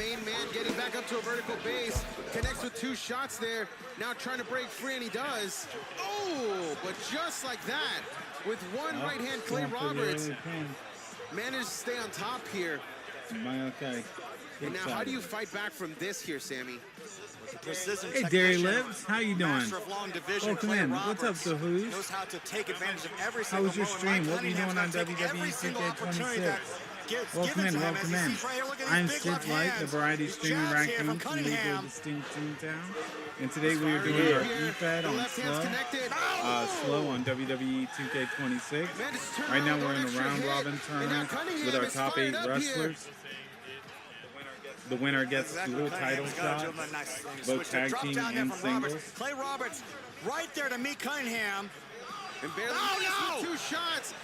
main man getting back up to a vertical base. Connects with 2 shots there. Now trying to break free, and he does. Oh, but just like that, with one right hand, Clay Roberts managed to stay on top here. Okay. And now, how do you fight back from this here, Sammy? Hey, Derry Lives, how you doing? Welcome in. What's up, the Who's? Knows how to take advantage of every How was your stream? What were you doing on WWE 2K26? Welcome in, welcome in. I'm Sid Light, the variety streaming raccoon from Legal Distinct Toontown. And today we are doing our E-Fed on slow on WWE 2K26. Right now we're in a round robin tournament with our top 8 wrestlers. The winner gets dual title shots, both tag team and singles. Clay Roberts right there to meet Cunningham. And barely with 2 shots.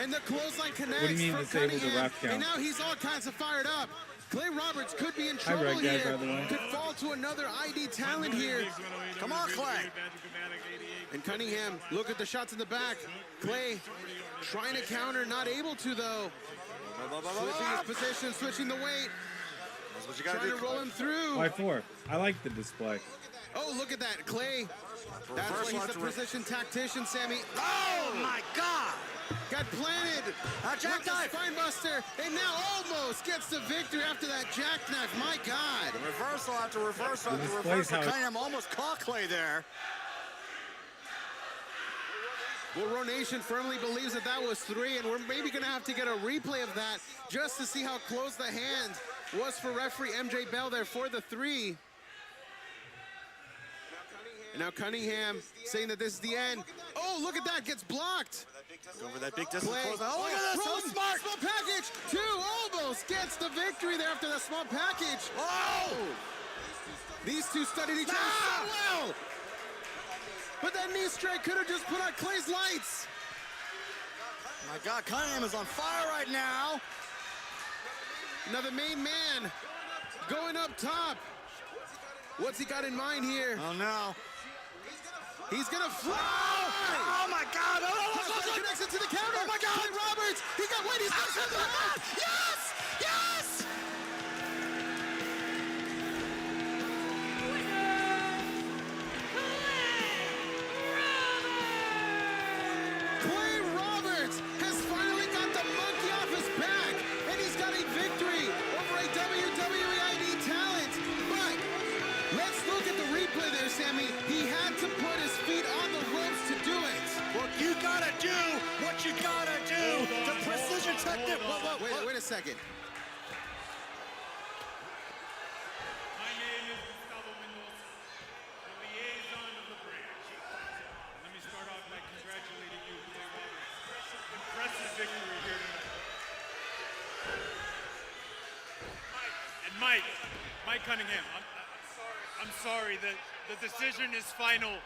And the clothesline connects. What do you mean from disable the Cunningham, ref count? and now he's all kinds of fired up. Clay Roberts could be in trouble Red guy, here. by the way. Could fall to another ID talent here. Come on, Clay. And Cunningham, look at the shots in the back. Clay trying to counter, not able to though. Switching his position, switching the weight. That's what you gotta trying do, to roll him through. By 4. I like the display. Oh, look at that, Clay. That's why he's the precision tactician, Sammy. Oh my God! Got planted. Jackknife. Spinebuster, and now almost gets the victory after that jackknife. My God. Reversal after reversal after reversal. Cunningham almost caught Clay there. Well, Raw Nation firmly believes that that was 3, and we're maybe going to have to get a replay of that just to see how close the hand was for referee MJ Bell there for the 3. And now Cunningham saying that this is the end. Oh, look at that, gets blocked. Over that big distance. Clay. Oh, look at this, so smart. Small package, 2, almost gets the victory there after the small package. Oh! These two studied each other so well. But that knee strike could have just put out Clay's lights. My God, Cunningham is on fire right now. Now the main man going up top. What's he got in mind here? Oh no. He's gonna fly! Oh my God! Oh, connects it to the counter! Oh my God! Clay Roberts! He got wait, he's got something like that! Yes! Yes! Clay Roberts has finally got the monkey off his back, and he's got a victory over a WWE ID talent. But let's look at the replay there, Sammy. He had to put his feet on the ropes to do it. Well, you gotta do what you gotta do. The precision technique. Wait a second. My name is Gustavo Mendoza, the liaison of the branch. Let me start off by congratulating you, Clay Roberts. Impressive victory here tonight. And Mike Cunningham, I'm sorry that the decision is final.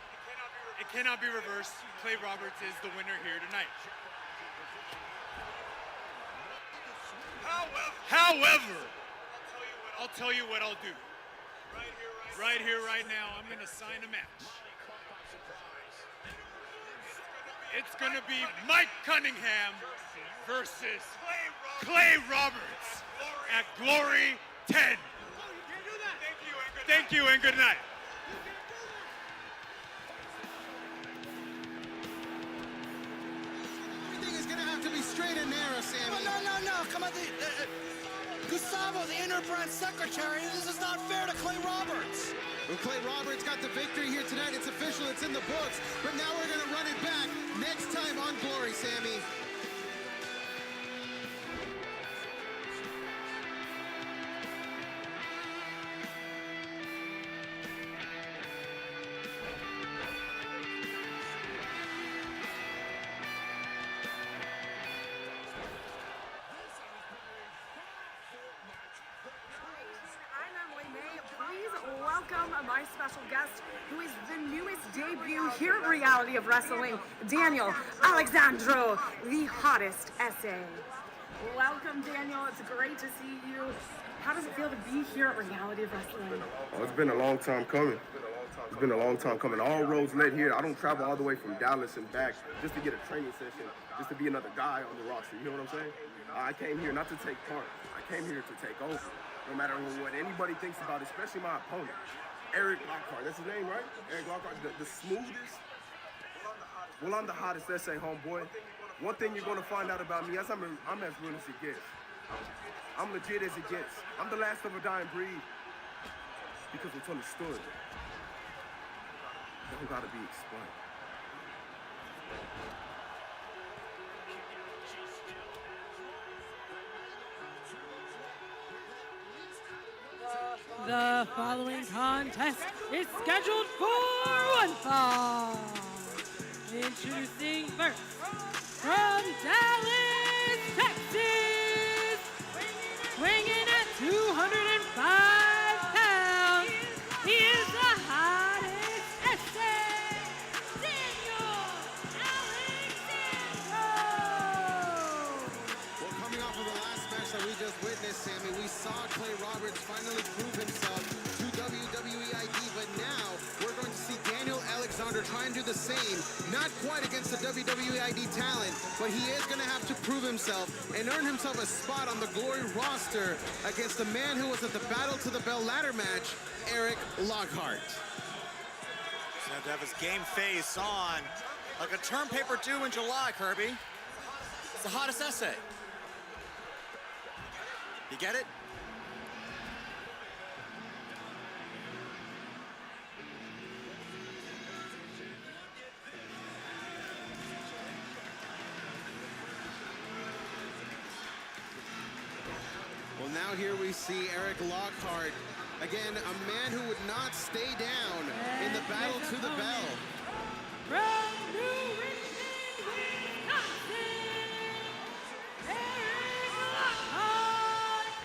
It cannot be reversed. Clay Roberts is the winner here tonight. However, I'll tell you what I'll do. Right here, right now, I'm going to sign a match. It's going to be Mike Cunningham versus Clay Roberts at Glory 10. Thank you and good night. Everything is gonna have to be straight and narrow, Sammy. No. Come on. Gustavo, the Interbrand secretary. This is not fair to Clay Roberts. Well, Clay Roberts got the victory here tonight. It's official. It's in the books. But now we're gonna run it back next time on Glory, Sammy. Welcome my special guest, who is the newest debut here at Reality of Wrestling, Daniel Alexandro, the hottest SA. Welcome, Daniel. It's great to see you. How does it feel to be here at Reality of Wrestling? Oh, it's been a long time coming. It's been a long time coming. All roads led here. I don't travel all the way from Dallas and back just to get a training session, just to be another guy on the roster. You know what I'm saying? I came here not to take part. I came here to take over. no matter what anybody thinks about it, especially my opponent, Eric Lockhart. That's his name, right? Eric Lockhart, the smoothest. Well, I'm the hottest essay, homeboy. One thing you're gonna find out about me is I'm as real as it gets. I'm legit as it gets. I'm the last of a dying breed because what's understood don't gotta be explained. The following contest is scheduled for one fall. Introducing first, from Dallas, Texas, weighing at 205 pounds, he is the hottest essay, Daniel Alexandro. Well, coming off of the last match that we just witnessed, Sammy, we saw Clay Roberts finally prove himself to WWE ID, but now we're going to see Daniel Alexandro try and do the same. Not quite against the WWE ID talent, but he is going to have to prove himself and earn himself a spot on the Glory roster against the man who was at the Battle to the Bell ladder match, Eric Lockhart. He's going to have his game face on like a term paper due in July, Kirby. It's the hottest essay. You get it? Well, now here we see Eric Lockhart, again, a man who would not stay down in the Battle to the Bell. From New Richmond, Wisconsin, Eric Lockhart,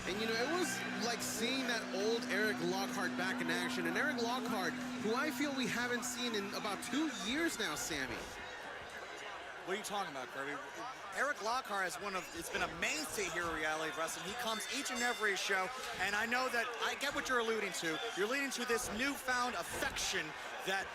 the And you know, it was like seeing that old Eric Lockhart back in action. And Eric Lockhart, who I feel we haven't seen in about 2 years now, Sammy. What are you talking about, Kirby? Eric Lockhart is it's been a mainstay here in reality wrestling. He comes each and every show, and I know that, I get what you're alluding to. You're alluding to this newfound affection that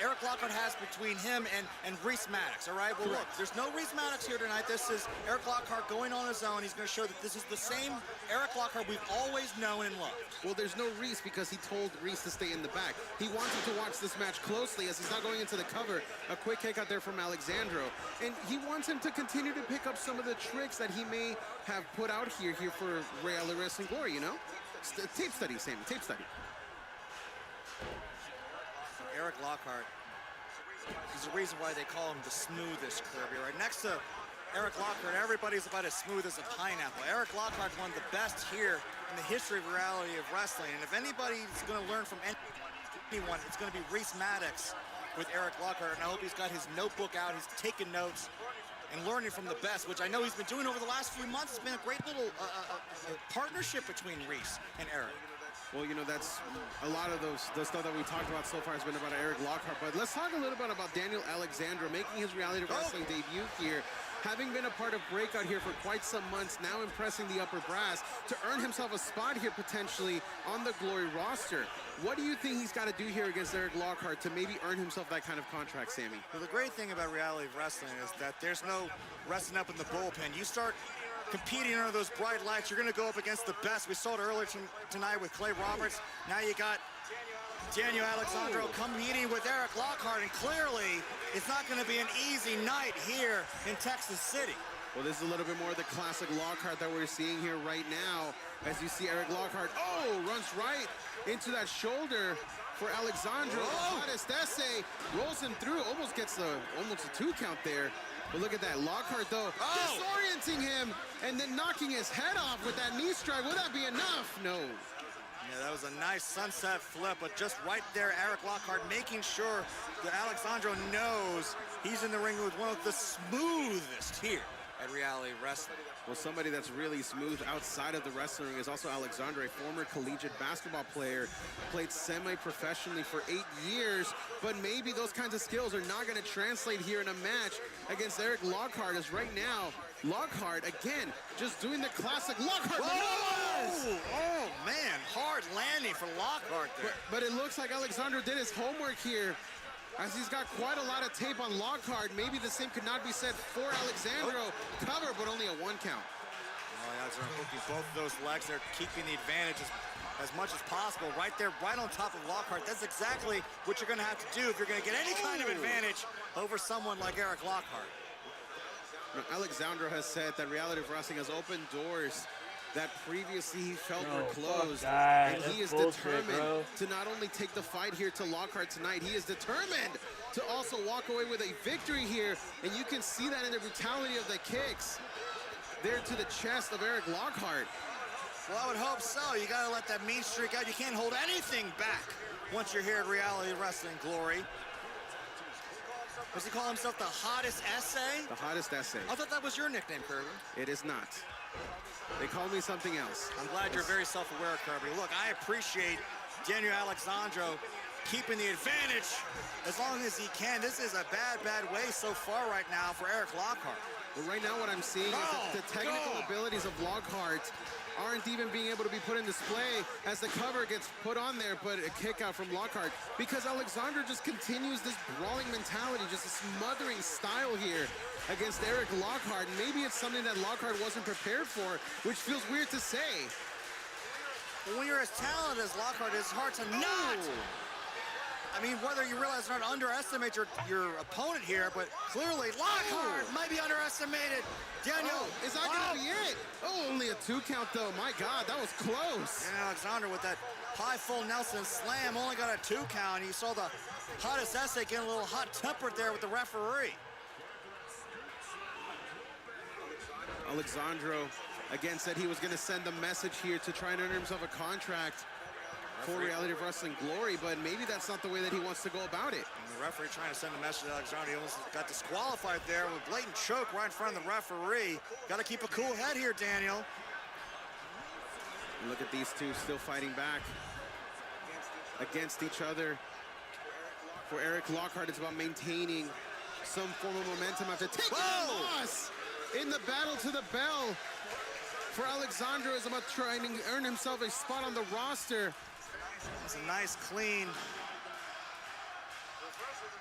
Eric Lockhart has between him and Reese Maddox, all right? Well, look, there's no Reese Maddox here tonight. This is Eric Lockhart going on his own. He's going to show that this is the same Eric Lockhart we've always known and loved. Well, there's no Reese because he told Reese to stay in the back. He wanted to watch this match closely as he's not going into the cover. A quick kick out there from Alexandro. And he wants him to continue to pick up some of the tricks that he may have put out here for Reality Wrestling Glory, you know? Tape study, Sammy, tape study. Eric Lockhart is the reason why they call him the smoothest, Kirby, right? Next to Eric Lockhart, everybody's about as smooth as a pineapple. Eric Lockhart, one of the best here in the history of reality of wrestling. And if anybody's going to learn from anyone, it's going to be Reese Maddox with Eric Lockhart. And I hope he's got his notebook out, he's taking notes and learning from the best, which I know he's been doing over the last few months. It's been a great little partnership between Reese and Eric. Well, you know, that's a lot of the stuff that we talked about so far has been about Eric Lockhart. But let's talk a little bit about Daniel Alexandro making his reality wrestling debut here. Having been a part of Breakout here for quite some months, now impressing the upper brass to earn himself a spot here potentially on the Glory roster. What do you think he's got to do here against Eric Lockhart to maybe earn himself that kind of contract, Sammy? Well, the great thing about reality wrestling is that there's no resting up in the bullpen. You start competing under those bright lights, you're going to go up against the best. We saw it earlier tonight with Clay Roberts. Now you got Daniel Alexandro competing with Eric Lockhart, and clearly it's not going to be an easy night here in Texas City. Well, this is a little bit more of the classic Lockhart that we're seeing here right now as you see Eric Lockhart, runs right into that shoulder for Alexandro. The hottest essay, rolls him through, almost gets almost a 2 count there. But look at that, Lockhart though, disorienting him and then knocking his head off with that knee strike. Will that be enough? No. Yeah, that was a nice sunset flip, but just right there, Eric Lockhart making sure that Alexandro knows he's in the ring with one of the smoothest here at Reality Wrestling. Well, somebody that's really smooth outside of the wrestling ring is also Alexandre, a former collegiate basketball player, played semi-professionally for 8 years, but maybe those kinds of skills are not going to translate here in a match against Eric Lockhart, as right now, Lockhart, again, just doing the classic Lockhart. Oh, man, hard landing for Lockhart there. But it looks like Alexandre did his homework here as he's got quite a lot of tape on Lockhart. Maybe the same could not be said for Alexandro. Cover, but only a 1 count. Oh, yeah, they're hooking both of those legs. They're keeping the advantage as much as possible. Right there, right on top of Lockhart. That's exactly what you're going to have to do if you're going to get any kind of advantage over someone like Eric Lockhart. Now, Alexandro has said that Reality of Wrestling has opened doors that previously he felt were closed. And he is determined to not only take the fight here to Lockhart tonight, he is determined to also walk away with a victory here. And you can see that in the brutality of the kicks there to the chest of Eric Lockhart. Well, I would hope so. You got to let that mean streak out. You can't hold anything back once you're here at Reality Wrestling Glory. Does he call himself the hottest essay? The hottest essay. I thought that was your nickname, Kirby. It is not. They call me something else. I'm glad you're very self-aware, Kirby. Look, I appreciate Daniel Alexandro keeping the advantage as long as he can. This is a bad, bad way so far right now for Eric Lockhart. But right now what I'm seeing is that the technical abilities of Lockhart aren't even being able to be put in display as the cover gets put on there, but a kick out from Lockhart because Alexandro just continues this brawling mentality, just a smothering style here against Eric Lockhart. And maybe it's something that Lockhart wasn't prepared for, which feels weird to say. But when you're as talented as Lockhart, it's hard to not. I mean, whether you realize or not, underestimate your opponent here, but clearly Lockhart might be underestimated. Daniel, is that gonna be it? Oh, only a 2 count though. My God, that was close. And Alexandro with that high full Nelson slam only got a 2 count. You saw the hottest essay getting a little hot-tempered there with the referee. Alexandro again said he was gonna send a message here to try and earn himself a contract for Reality of Wrestling Glory, but maybe that's not the way that he wants to go about it. And the referee trying to send a message to Alexandro. He almost got disqualified there with a blatant choke right in front of the referee. Got to keep a cool head here, Daniel. And look at these two still fighting back against each other. For Eric Lockhart, it's about maintaining some form of momentum after taking a loss in the battle to the bell. For Alexandro, it's about trying to earn himself a spot on the roster. It's a nice, clean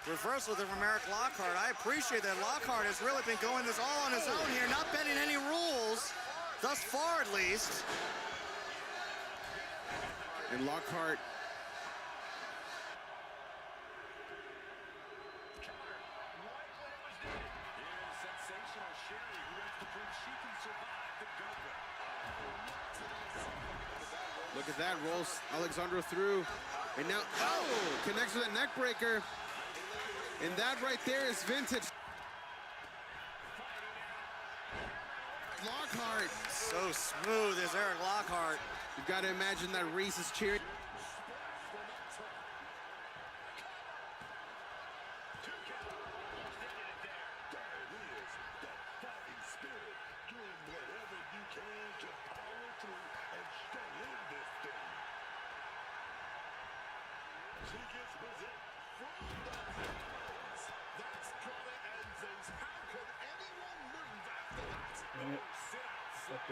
reversal there from Eric Lockhart. I appreciate that Lockhart has really been going this all on his own here, not bending any rules, thus far at least. And Lockhart look at that, rolls Alexandro through. And now, connects with a neck breaker. And that right there is vintage. Lockhart. So smooth is Eric Lockhart. You've got to imagine that Reese is cheering.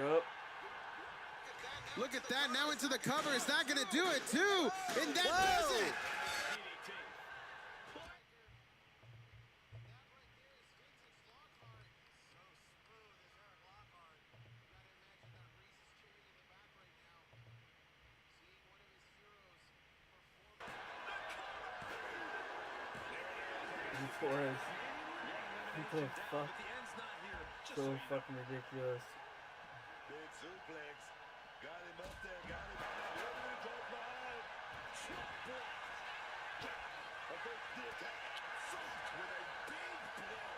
Up. Look at that, now into the cover. Is that gonna do it too? And that does it! People are so fucking ridiculous. Big suplex. Got him up there, got him up there. Drop behind. Chop block. Evades the attack. Soft with a big blow.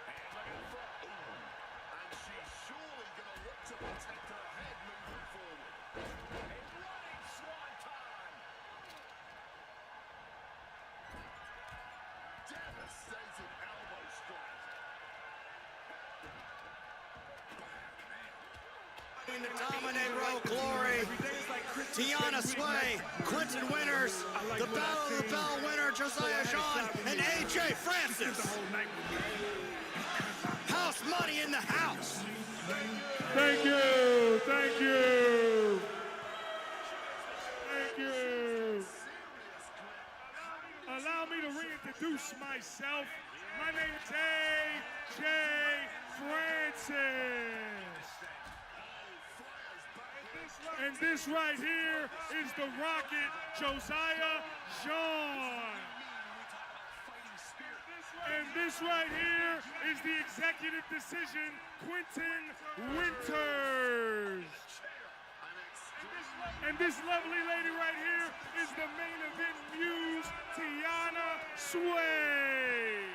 And look at the front. Ooh. And she's surely going to look to protect her head moving forward. A running swan time. Devastating elbow strike. In the Dominate Row Glory, Tiana Sway, Quentin Winters, the Battle of the Bell winner, Josiah Jean, and AJ Francis. House money in the house. Thank you, thank you. Thank you. Allow me introduce myself. My name is A.J. Francis. And this right here is the Rocket, Josiah Sean. And this right here is the Executive Decision, Quentin Winters. And this lovely lady right here is the main event muse, Tiana Sway.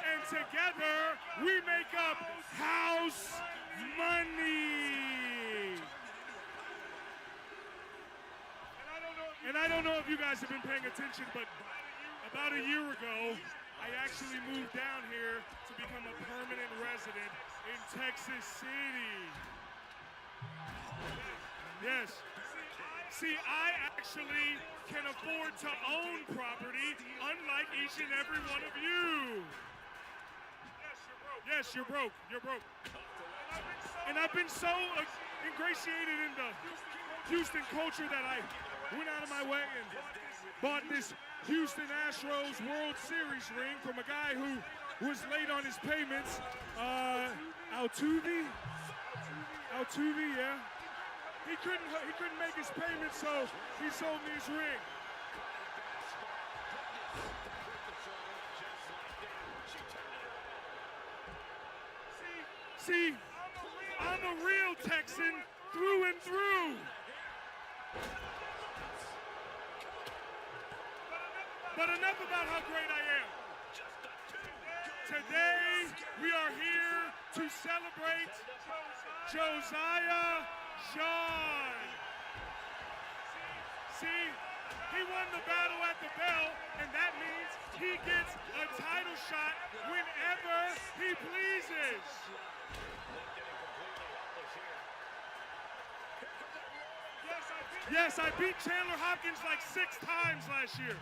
And together, we make up House Money. And I don't know if you guys have been paying attention, but about a year ago, I actually moved down here to become a permanent resident in Texas City. Yes. See, I actually can afford to own property, unlike each and every one of you. Yes, you're broke. You're broke. And I've been so ingratiated in the Houston culture that I went out of my way and bought this Houston Astros World Series ring from a guy who was late on his payments. R.O.W, yeah. He couldn't make his payments, so he sold me his ring. See, I'm a real Texan through and through. But enough about how great I am. Today, we are here to celebrate Josiah Sean. See, he won the battle at the bell, and that means he gets a title shot whenever he pleases. Yes, I beat Chandler Hopkins like 6 times last year.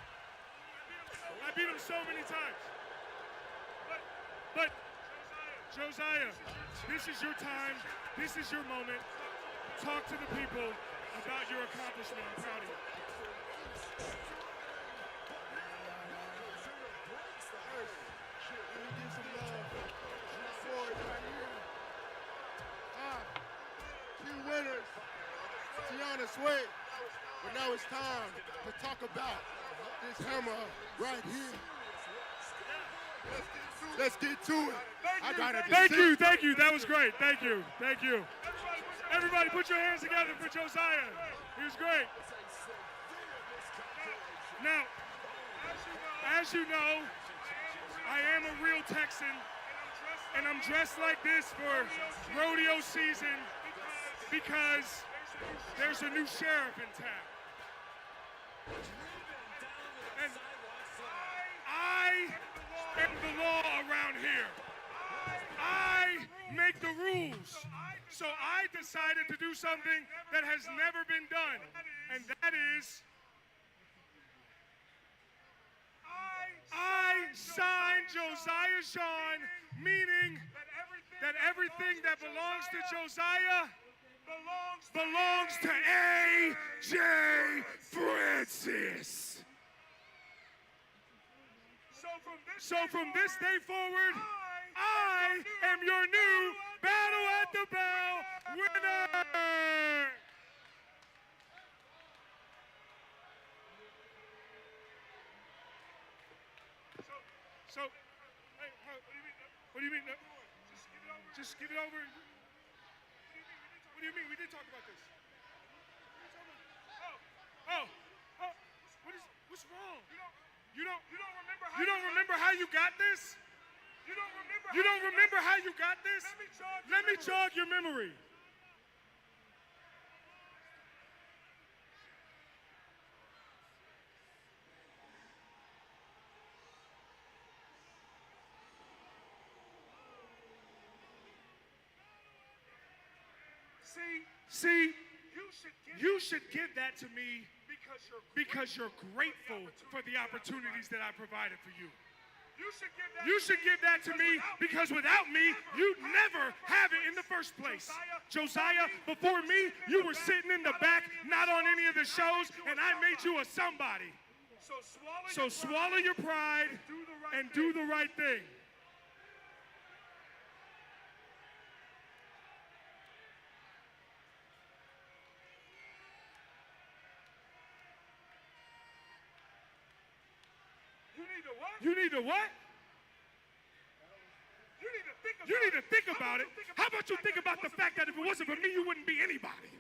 I beat him so many times. But Josiah, this is your time. This is your moment. Talk to the people about your accomplishment. I'm proud of you. Few winners, Tiana Sway. But now it's time to talk about this hammer right here. Let's get to it. I got it. Thank you. That was great. Thank you. Everybody put your hands together for Josiah. He was great. Now, as you know, I am a real Texan, and I'm dressed like this for rodeo season because there's a new sheriff in town. And I am the law around here. I make the rules. So I decided to do something that has never been done, and that is I signed Josiah Sean, meaning that everything that belongs to Josiah belongs to A.J. Francis. So from this day forward, I am your new Battle at the Bell winner. So, hey, what do you mean? Just give it over. What do you mean? We did talk about this. What's wrong? You don't remember how you got this? You don't remember how you got this? Let me jog your memory. See, you should give that to me because you're grateful for the opportunities that I provided for you. You should give that to me because without me, you'd never have it in the first place. Josiah, before me, you were sitting in the back, not on any of the shows, and I made you a somebody. So swallow your pride and do the right thing. You need to what? You need to think about it. How about you think about the fact that if it wasn't for me, you wouldn't be anybody?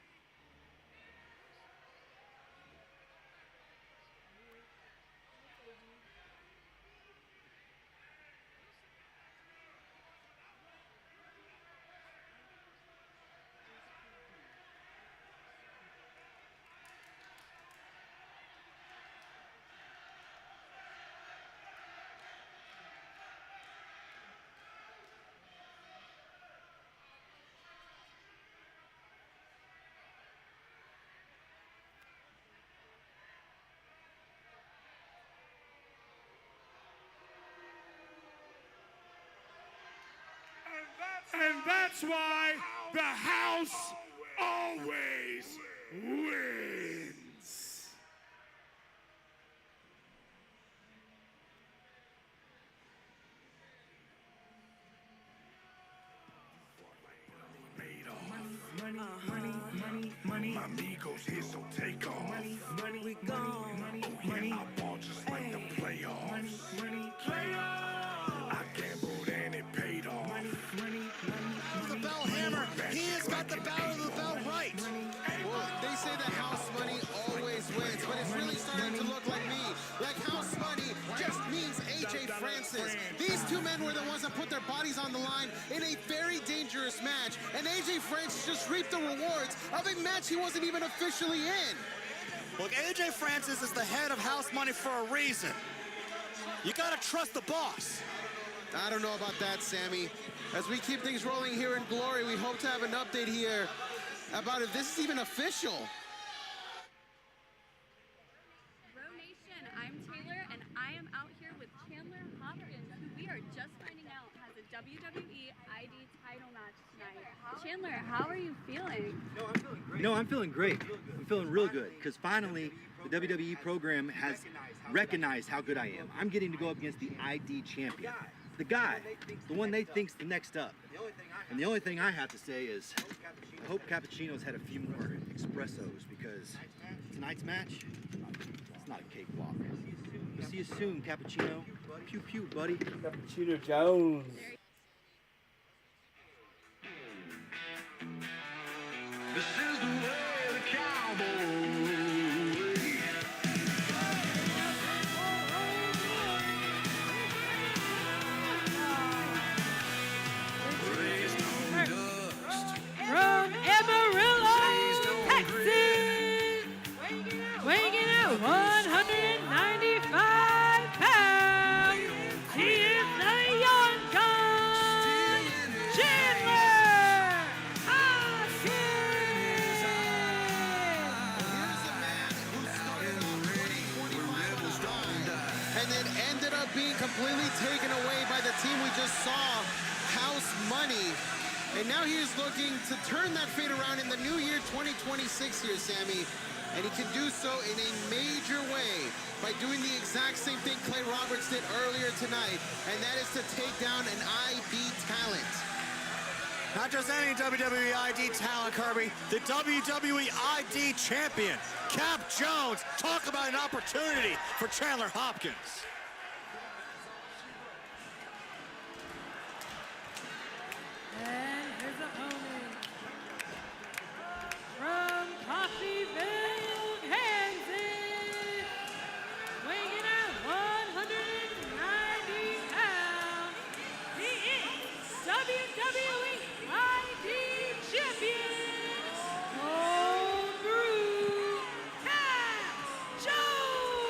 And that's why the house always wins. Money, my amigos here, so take off. Money, we gone. Money, I ball just like the playoffs. I gambled and it paid off. The bell hammer. He has got the battle of the bell right. Well, they say that house money always wins, but it's really starting to look like me. Like house money just means AJ Francis. These two men were the ones that put their bodies on the line in a very dangerous match, and AJ Francis just reaped the rewards of a match he wasn't even officially in. Look, AJ Francis is the head of house money for a reason. You gotta trust the boss. I don't know about that, Sammy. As we keep things rolling here in Glory, we hope to have an update here about if this is even official. R.O.W Nation, I'm Taylor, and I am out here with Chandler Hopkins, who we are just finding out has a WWE ID title match tonight. Chandler, how are you feeling? No, I'm feeling great. I'm feeling real good because finally the WWE program has recognized how good I am. I'm getting to go up against the ID champion. The guy, the one they think's the next up. And the only thing I have to say is, I hope Cappuccino's had a few more espressos because tonight's match, it's not a cakewalk. We'll see you soon, Cappuccino. Pew pew, buddy. Cappuccino Jones. This is the way of the cowboy. From Amarillo, Texas, weighing out 195 pounds, he is the young gun, Chandler Hopkins. Here's a man who started off 25 and then ended up being completely taken away by the team we just saw, House Money. And now he is looking to turn that fate around in the new year 2026 here, Sammy. And he can do so in a major way by doing the exact same thing Clay Roberts did earlier tonight, and that is to take down an ID talent. Not just any WWE ID talent, Kirby. The WWE ID champion, Cap Jones. Talk about an opportunity for Chandler Hopkins. And his opponent from Coffeyville, Kansas, weighing out 190 pounds, he is WWE ID champion, Homebrew Cap Jones.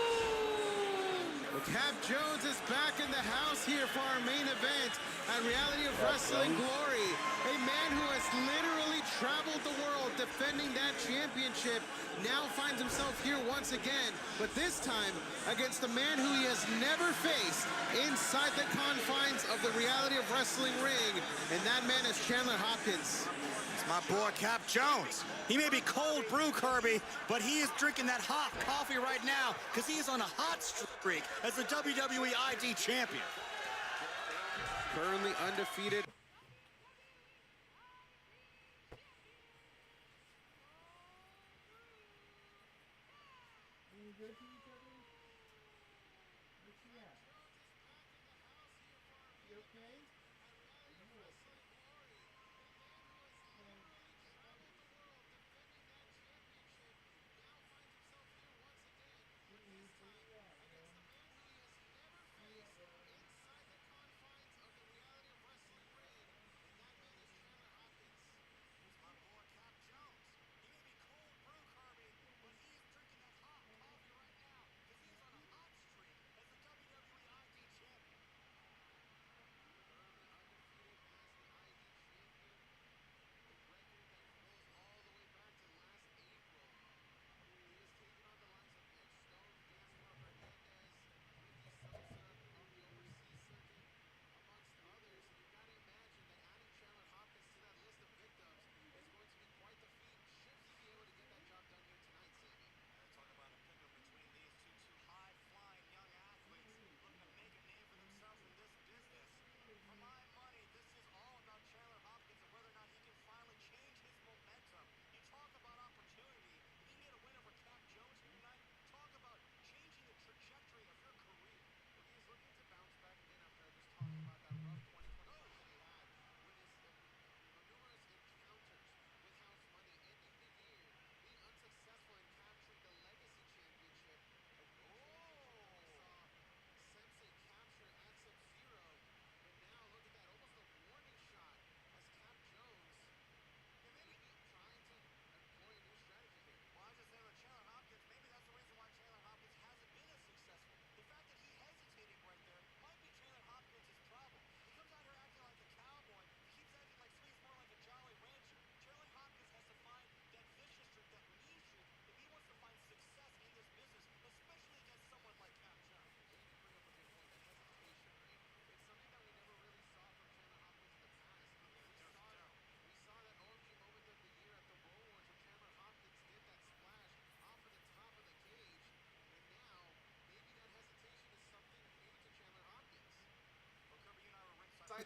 Well, Cap Jones is back in the house here for our main event at Reality of Wrestling Glory. A man who has literally traveled the world defending that championship, now finds himself here once again, but this time against a man who he has never faced inside the confines of the reality of wrestling ring, and that man is Chandler Hopkins. It's my boy Cap Jones. He may be cold brew, Kirby, but he is drinking that hot coffee right now because he is on a hot streak as the WWE ID champion. Currently undefeated.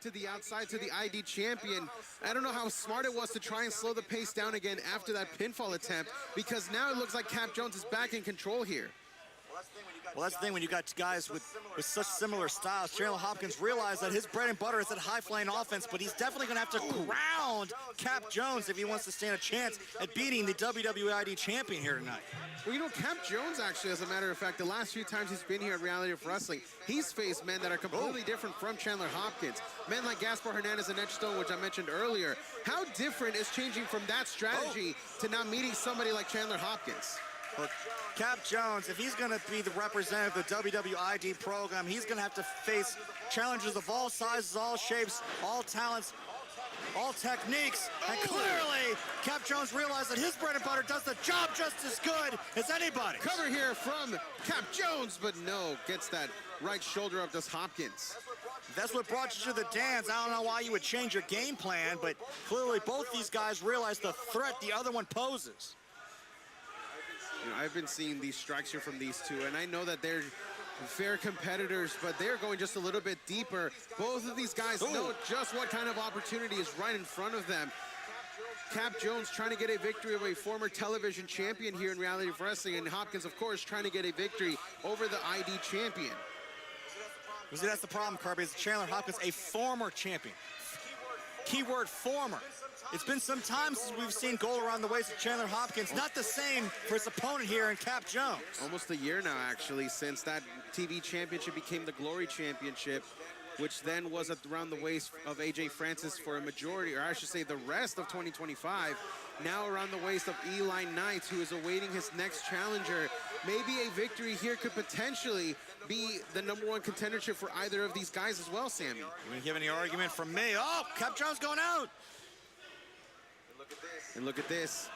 To the outside to the ID champion. I don't know how smart it was to try and slow the pace down again after that pinfall attempt, because now it looks like Cap Jones is back in control here. Well, that's the thing when you got guys with such similar styles. Chandler Hopkins realized that his bread and butter is that high-flying offense, but he's definitely going to have to ground Cap Jones if he wants to stand a chance at beating the WWE ID champion here tonight. Well, you know, Cap Jones, actually, as a matter of fact, the last few times he's been here at Reality of Wrestling, he's faced men that are completely different from Chandler Hopkins. Men like Gaspar Hernandez and Edgestone, which I mentioned earlier. How different is changing from that strategy to now meeting somebody like Chandler Hopkins? Look, Cap Jones, if he's going to be the representative of the WWE ID program, he's going to have to face challengers of all sizes, all shapes, all talents, all techniques. And clearly, Cap Jones realized that his bread and butter does the job just as good as anybody. Cover here from Cap Jones, but no, gets that right shoulder up, does Hopkins. That's what brought you to the dance. I don't know why you would change your game plan, but clearly both these guys realize the threat the other one poses. You know, I've been seeing these strikes here from these two, and I know that they're fair competitors, but they're going just a little bit deeper. Both of these guys know just what kind of opportunity is right in front of them. Cap Jones trying to get a victory over a former television champion here in Reality of Wrestling, and Hopkins, of course, trying to get a victory over the ID champion. You see, that's the problem, Kirby, is Chandler Hopkins, a former champion. Keyword former. It's been some time since we've seen gold around the waist of Chandler Hopkins. Not the same for his opponent here in Cap Jones. Almost a year now, actually, since that TV championship became the Glory Championship, which then was around the waist of AJ Francis for a majority, or I should say the rest of 2025. Now around the waist of Eli Knight, who is awaiting his next challenger. Maybe a victory here could potentially be the #1 contendership for either of these guys as well, Sammy. You didn't give any argument from me. Oh, Cap Jones going out. And look at this.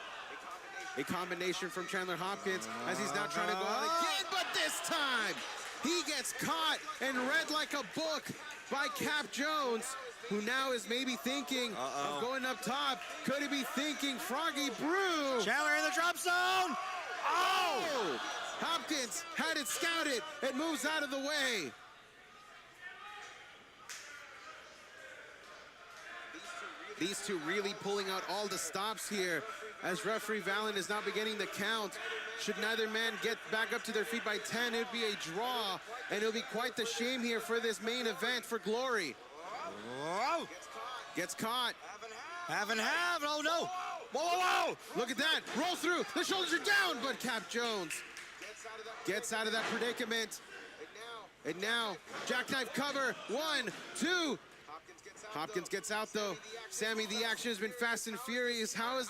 A combination from Chandler Hopkins as he's now trying to go out again, but this time he gets caught and read like a book by Cap Jones, who now is maybe thinking of going up top. Could he be thinking Froggy Brew? Chandler in the drop zone. Oh! Hopkins had it scouted. It moves out of the way. These two really pulling out all the stops here as referee Valen is now beginning the count. Should neither man get back up to their feet by 10, it'd be a draw, and it'll be quite the shame here for this main event for Glory. Whoa! Gets caught. Half and half. Oh no! Whoa, whoa, whoa! Look at that. Roll through. The shoulders are down, but Cap Jones gets out of that predicament. And now, jackknife cover. 1, 2. Hopkins gets out though. Sammy, the action has been fast and furious. How are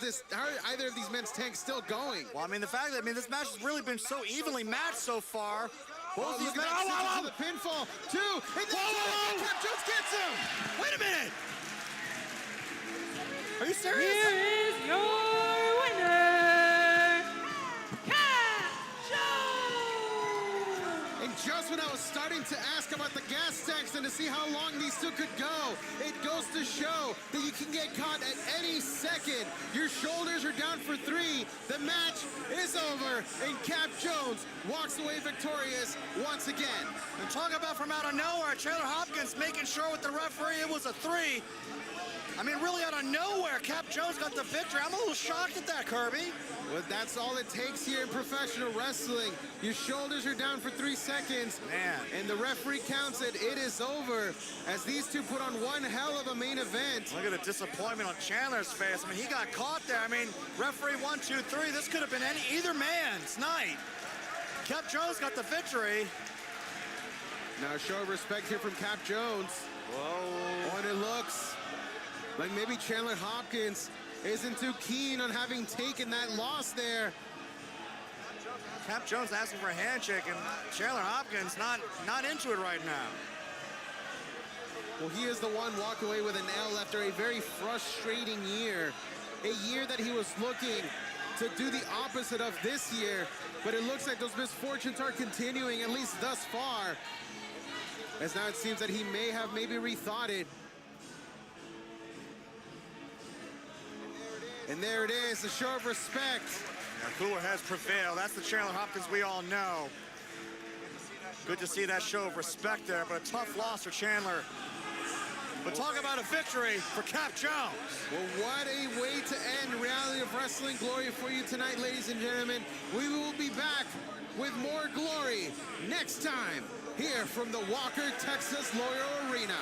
either of these men's tanks still going? Well, I mean, the fact that, this match has really been so evenly matched so far. Both these men to the pinfall. 2, and then Cap Jones gets him. Wait a minute. Are you serious? Here is your winner, Cap Jones! And just when I was starting to ask about the gas tanks and to see how long these two could go, it goes to show that you can get caught at any second. Your shoulders are down for 3. The match is over, and Cap Jones walks away victorious once again. And talk about from out of nowhere, Chandler Hopkins making sure with the referee it was a 3. I mean, really out of nowhere, Cap Jones got the victory. I'm a little shocked at that, Kirby. Well, that's all it takes here in professional wrestling. Your shoulders are down for 3 seconds. Man. And the referee counts it. It is over as these two put on one hell of a main event. Look at the disappointment on Chandler's face. I mean, he got caught there. I mean, referee 1, 2, 3. This could have been either man's night. Cap Jones got the victory. Now a show of respect here from Cap Jones. Whoa. And it looks like maybe Chandler Hopkins isn't too keen on having taken that loss there. Cap Jones asking for a handshake, and Chandler Hopkins not into it right now. Well, he is the one walk away with an L after a very frustrating year. A year that he was looking to do the opposite of this year, but it looks like those misfortunes are continuing, at least thus far. As now it seems that he may have maybe rethought it. And there it is, a show of respect. Now, cooler has prevailed. That's the Chandler Hopkins we all know. Good to see that show of respect there, but a tough loss for Chandler. But talk about a victory for Cap Jones. Well, what a way to end Reality of Wrestling Glory for you tonight, ladies and gentlemen. We will be back with more glory next time here from the Walker, Texas Loyal Arena.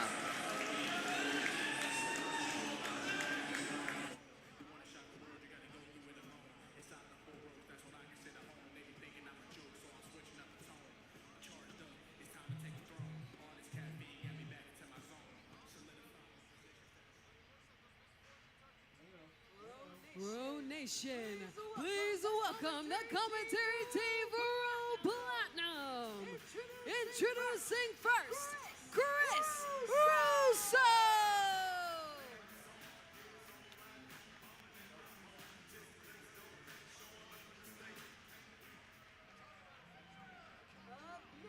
R.O.W Nation, please welcome the commentary team for R.O.W Platinum. Introducing first, Chris Russo.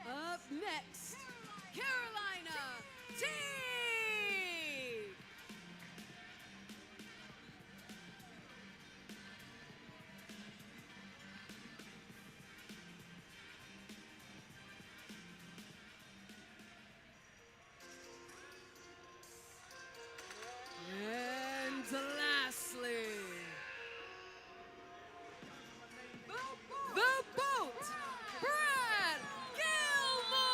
Up next, Carolina T. And lastly, the Boat, Brad Gilmore!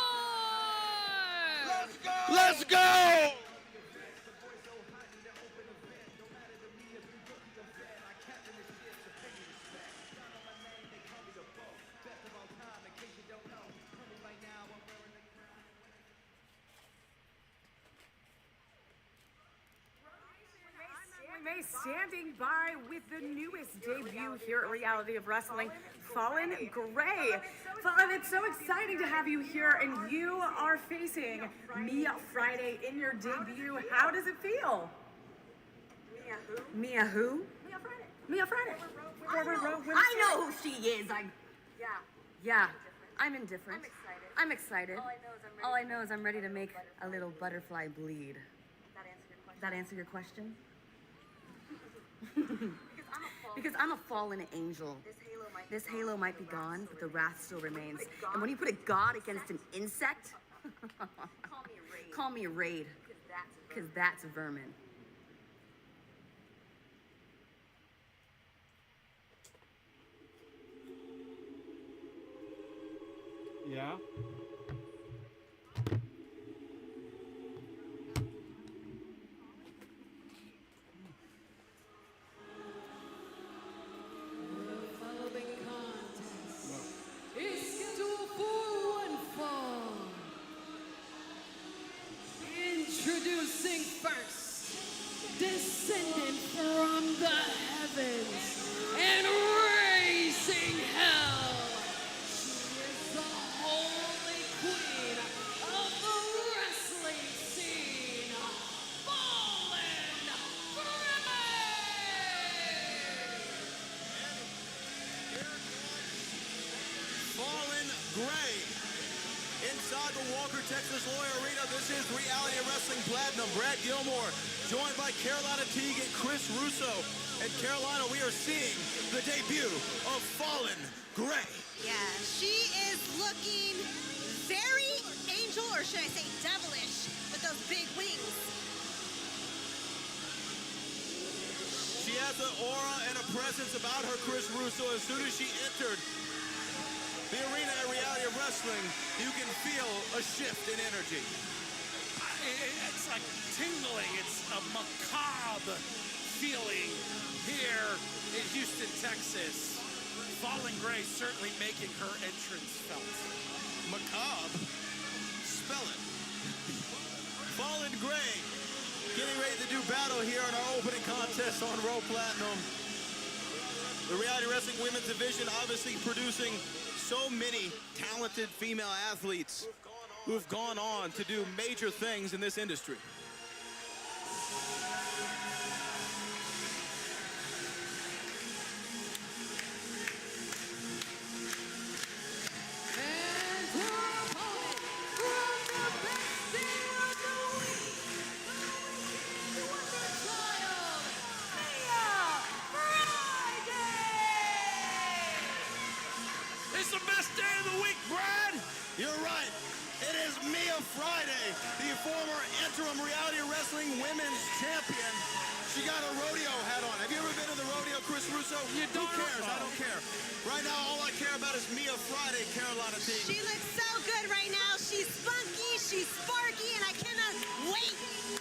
Let's go! May standing by with the newest debut here at Reality of Wrestling, Fallen Gray. Fallen, it's so exciting to have you here, and you are facing Mia Friday in your debut. How does it feel? Mia who? Mia who? Mia Friday. Forward row women's I know who she is. Yeah, I'm indifferent. I'm excited. All I know is I'm ready to make a little butterfly bleed. That answer your question? Because I'm a fallen angel. This halo might be gone, but the wrath still remains. And when you put a god against an insect, call me a raid. Because that's vermin. Yeah. Is scheduled for one fall. Introducing first, descending from the heavens and raising hell. She is the holy queen of the wrestling scene, Fallen Fallen Gray. Inside the Walker, Texas Lawyer Arena, this is Reality Wrestling Platinum. Brad Gilmore, joined by Carolina Teague and Chris Russo. And Carolina, we are seeing the debut of Fallen Gray. Yeah, she is looking very angel, or should I say devilish, with those big wings. She has an aura and a presence about her, Chris Russo. As soon as she entered the arena at Reality of Wrestling, you can feel a shift in energy. It's like tingling. It's a macabre feeling here in Houston, Texas. Fallen Gray certainly making her entrance felt. Macabre? Spell it. Fallen Gray getting ready to do battle here in our opening contest on Raw Platinum. The Reality Wrestling Women's Division obviously producing so many talented female athletes who have gone on to do major things in this industry. It's the best day of the week, Brad! You're right. It is Mia Friday, the former interim Reality Wrestling Women's Champion. She got a rodeo hat on. Have you ever been to the rodeo, Chris Russo? Who cares? I don't care. Right now, all I care about is Mia Friday, Carolina Teague. She looks so good right now. She's spunky, she's sparky, and I cannot wait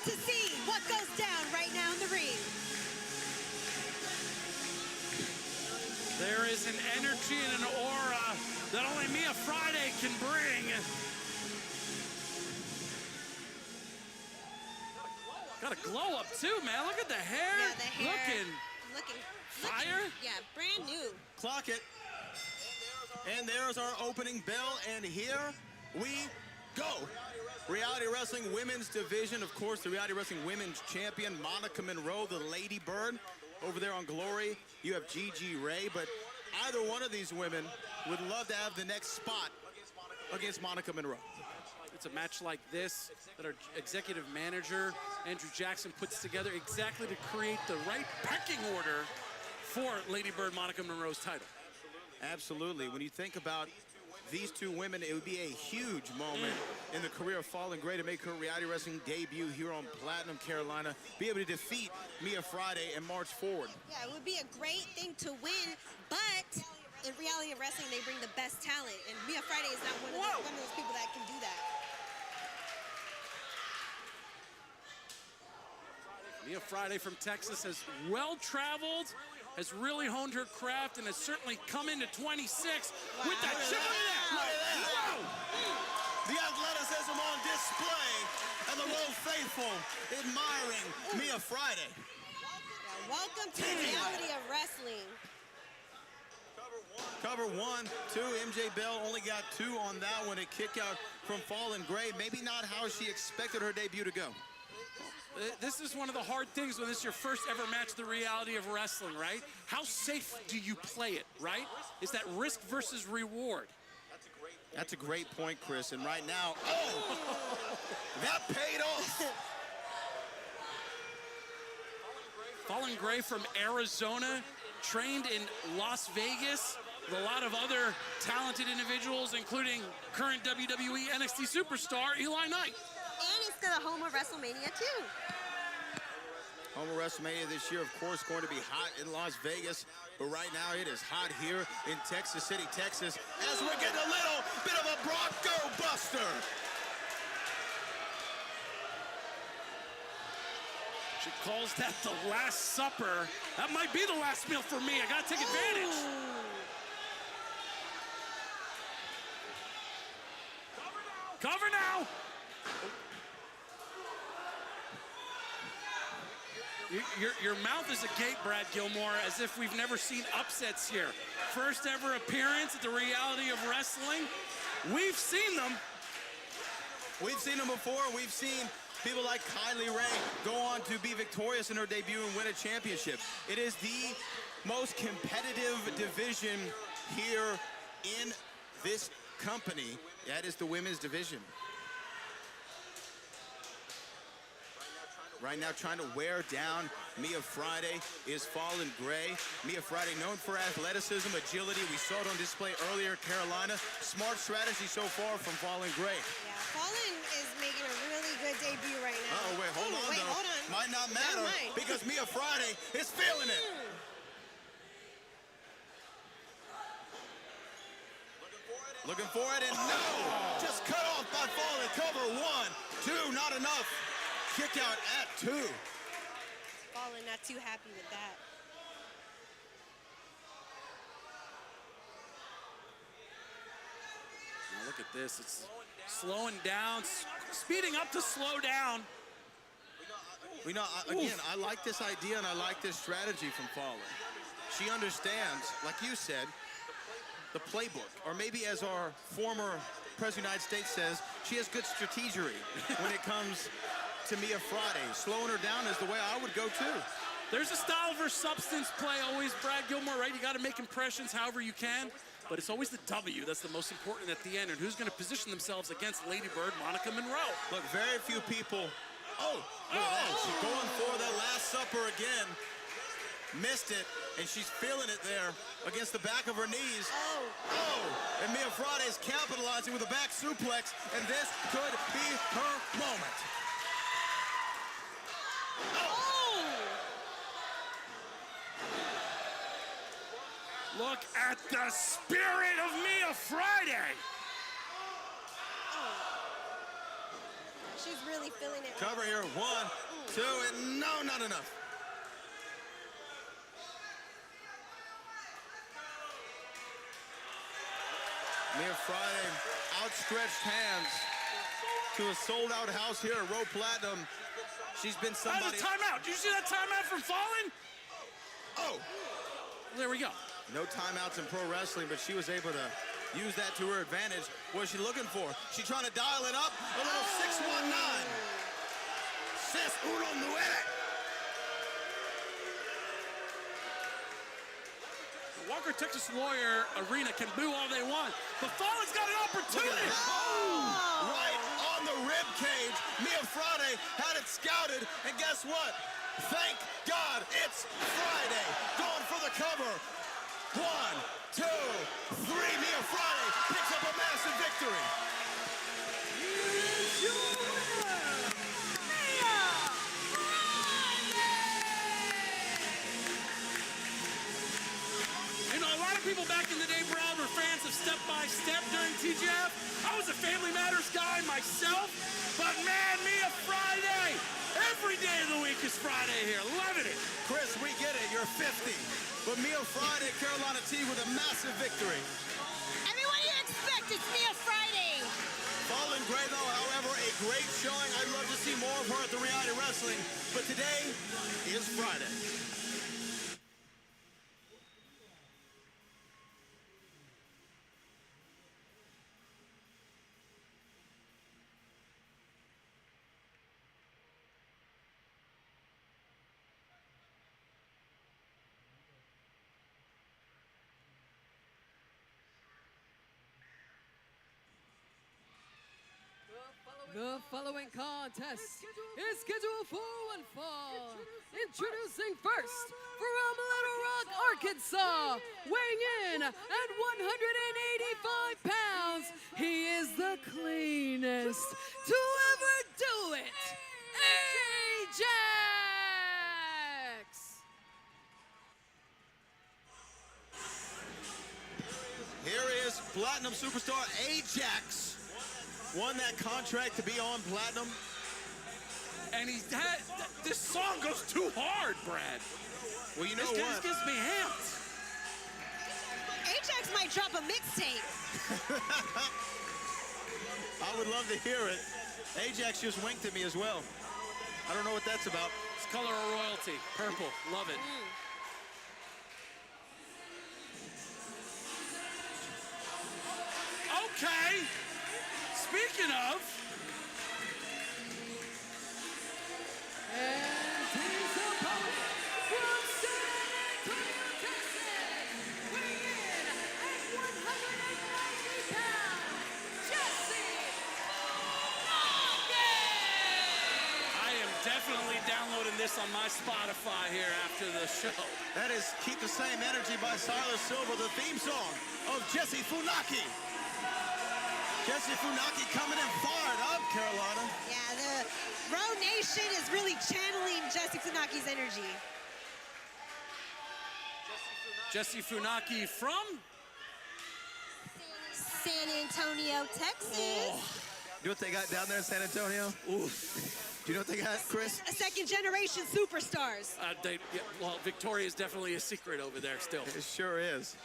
to see what goes down right now in the ring. There is an energy and an aura that only Mia Friday can bring. Got a glow up too, man. Look at the hair. Yeah, the hair. Looking fire. Yeah, brand new. Clock it. And there's our opening bell, and here we go. Reality Wrestling Women's Division, of course, the Reality Wrestling Women's Champion, Monica Monroe, the Lady Bird. Over there on Glory, you have Gigi Ray, but either one of these women would love to have the next spot against Monica Monroe. It's a match like this that our executive manager, Andrew Jackson, puts together exactly to create the right pecking order for Lady Bird Monica Monroe's title. Absolutely. When you think about these two women, it would be a huge moment in the career of Fallen Gray to make her Reality Wrestling debut here on Platinum, Carolina, be able to defeat Mia Friday and march forward. Yeah, it would be a great thing to win, but in Reality of Wrestling, they bring the best talent, and Mia Friday is not one of those people that can do that. Mia Friday from Texas has well-traveled, has really honed her craft, and has certainly come into 26 with that chip. Look at that. The athleticism on display, and the Royal Faithful admiring Mia Friday. Yeah, welcome to Reality of Wrestling. Cover 1, 2, MJ Bell only got 2 on that one. A kick out from Fallen Gray. Maybe not how she expected her debut to go. This is one of the hard things when this is your first ever match, the reality of wrestling, right? How safe do you play it, right? Is that risk versus reward? That's a great point, Chris. And right now, that paid off. Fallen Gray from Arizona, trained in Las Vegas with a lot of other talented individuals, including current WWE NXT superstar Eli Knight. And it's the home of WrestleMania too. Home of WrestleMania this year, of course, going to be hot in Las Vegas. But right now, it is hot here in Texas City, Texas, as we're getting a little bit of a Bronco Buster. She calls that the Last Supper. That might be the last meal for me. I gotta take advantage. Cover now. Your mouth is a gate, Brad Gilmore, as if we've never seen upsets here. First ever appearance at the reality of wrestling. We've seen them. We've seen them before. We've seen people like Kylie Ray go on to be victorious in her debut and win a championship. It is the most competitive division here in this company. That is the women's division. Right now trying to wear down Mia Friday is Fallen Gray. Mia Friday known for athleticism, agility. We saw it on display earlier, Carolina. Smart strategy so far from Fallen Gray. Yeah, Fallen is making a really good debut right now. Oh, wait, hold on, though. Hold on. Might not matter because Mia Friday is feeling it. Looking for it, and no! Just cut off by Fallen. Cover 1, 2, not enough. Kick out at 2. Fallen not too happy with that. Now look at this. It's slowing down, speeding up to slow down. You know, again, I like this idea and I like this strategy from Fallen. She understands, like you said, the playbook, or maybe as our former President of the United States says, she has good strategery when it comes to Mia Friday. Slowing her down is the way I would go too. There's a style versus substance play always, Brad Gilmore, right? You got to make impressions however you can, but it's always the W that's the most important at the end, and who's going to position themselves against Lady Bird, Monica Monroe. Look, very few people. Oh, look at that. She's going for the Last Supper again. Missed it, and she's feeling it there against the back of her knees. Oh, and Mia Friday's capitalizing with a back suplex, and this could be her moment. Look at the spirit of Mia Friday. She's really feeling it. Cover here, 1, 2, and no, not enough. Mia Friday, outstretched hands to a sold-out house here at R.O.W. Platinum. She's been somebody. That was a timeout. Did you see that timeout from Fallen? Oh. There we go. No timeouts in pro wrestling, but she was able to use that to her advantage. What is she looking for? She's trying to dial it up. A little 619. Sis uno nueve. Walker Texas Lawyer Arena can boo all they want, but Fallen's got an opportunity. Oh! Right on the rib cage. Mia Friday had it scouted, and guess what? Thank God it's Friday. Going for the cover. 1, 2, 3. Mia Friday picks up a massive victory. You know, a lot of people back in the day, Brad, were fans of Step by Step during TGF. I was a Family Matters guy myself, but man, Mia Friday, every day of the week is Friday here. Loving it. Chris, we get it. You're 50. But Mia Friday, Carolina T with a massive victory. I mean, what do you expect? It's Mia Friday. Fallen Gray, though, however, a great showing. I'd love to see more of her at the reality wrestling. But today is Friday. The following contest is scheduled for one fall. Introducing first, from Little Rock, Arkansas, weighing in at 185 pounds, he is the cleanest to ever do it, Ajax! Here is Platinum superstar Ajax. Won that contract to be on Platinum. And this song goes too hard, Brad. Well, you know this what? This gives me hamps. Ajax might drop a mixtape. I would love to hear it. Ajax just winked at me as well. I don't know what that's about. It's color of royalty. Purple. Love it. Okay. Speaking of. And his opponent from San Antonio, Texas, weighing in at 190 pounds, Jesse Funaki! I am definitely downloading this on my Spotify here after the show. That is Keep the Same Energy by Silas Silver, the theme song of Jesse Funaki. Jesse Funaki coming in fired up, Carolina. Yeah, the R.O.W Nation is really channeling Jesse Funaki's energy. Jesse Funaki from? San Antonio, Texas. You know what they got down there in San Antonio? Oof. Do you know what they got, Chris? Second generation superstars. Well, Victoria is definitely a secret over there still. It sure is.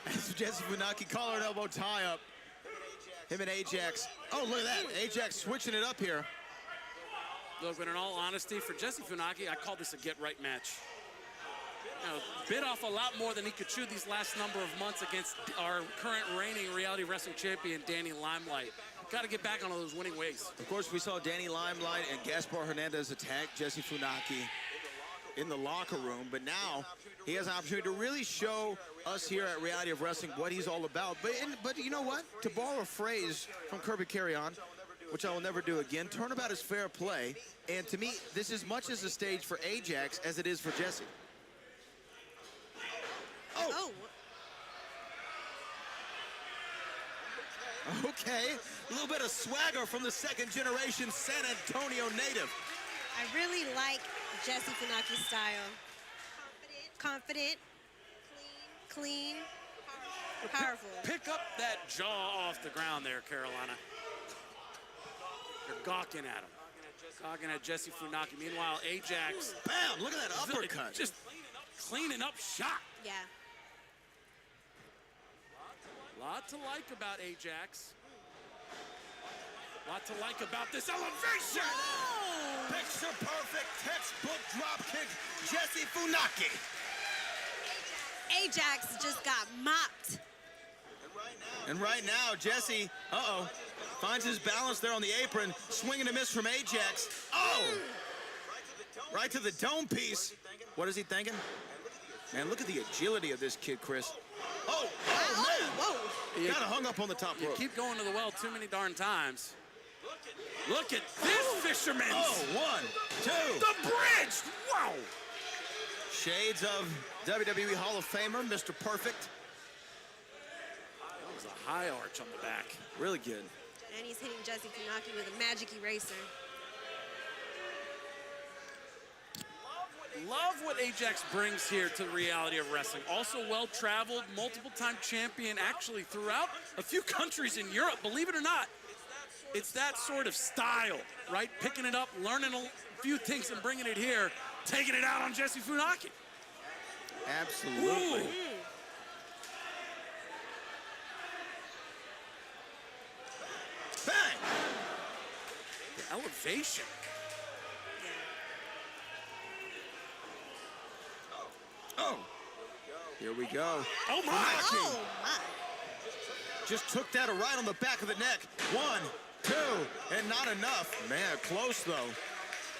That's Jesse Funaki, collar and elbow tie up. Him and Ajax. Oh, look at that. Ajax switching it up here. Look, but in all honesty, for Jesse Funaki, I call this a get-right match. You know, bit off a lot more than he could chew these last number of months against our current reigning reality wrestling champion, Danny Limelight. Got to get back on those winning ways. Of course, we saw Danny Limelight and Gaspar Hernandez attack Jesse Funaki in the locker room, but now he has an opportunity to really show us here at Reality of Wrestling what he's all about. But you know what? To borrow a phrase from Kirby Carry-On, which I will never do again, turnabout is fair play. And to me, this is much as a stage for Ajax as it is for Jesse. Oh. Okay, a little bit of swagger from the second generation San Antonio native. I really like Jesse Funaki's style. Confident, clean, powerful. Pick up that jaw off the ground there, Carolina. You're gawking at him. Gawking at Jesse Funaki. Meanwhile, Ajax. Bam! Look at that uppercut. Just cleaning up shot. Yeah. Lot to like about Ajax. Lot to like about this elevation. Whoa! Picture perfect textbook drop kick, Jesse Funaki. Ajax just got mopped. And right now, Jesse, finds his balance there on the apron, swinging a miss from Ajax. Oh! Right to the dome piece. What is he thinking? Man, look at the agility of this kid, Chris. Oh, man. Whoa. Kind of hung up on the top rope. You keep going to the well too many darn times. Look at this fisherman. Oh, 1, 2. The bridge. Wow. Shades of WWE Hall of Famer, Mr. Perfect. That was a high arch on the back. Really good. And he's hitting Jesse Funaki with a magic eraser. Love what Ajax brings here to the reality of wrestling. Also well-traveled, multiple-time champion, actually throughout a few countries in Europe, believe it or not. It's that sort of style, right? Picking it up, learning a few things and bringing it here, taking it out on Jesse Funaki. Absolutely. Bang! The elevation. Oh. Here we go. Oh, my. Oh, my. Just took that right on the back of the neck. 1, 2, and not enough. Man, close, though.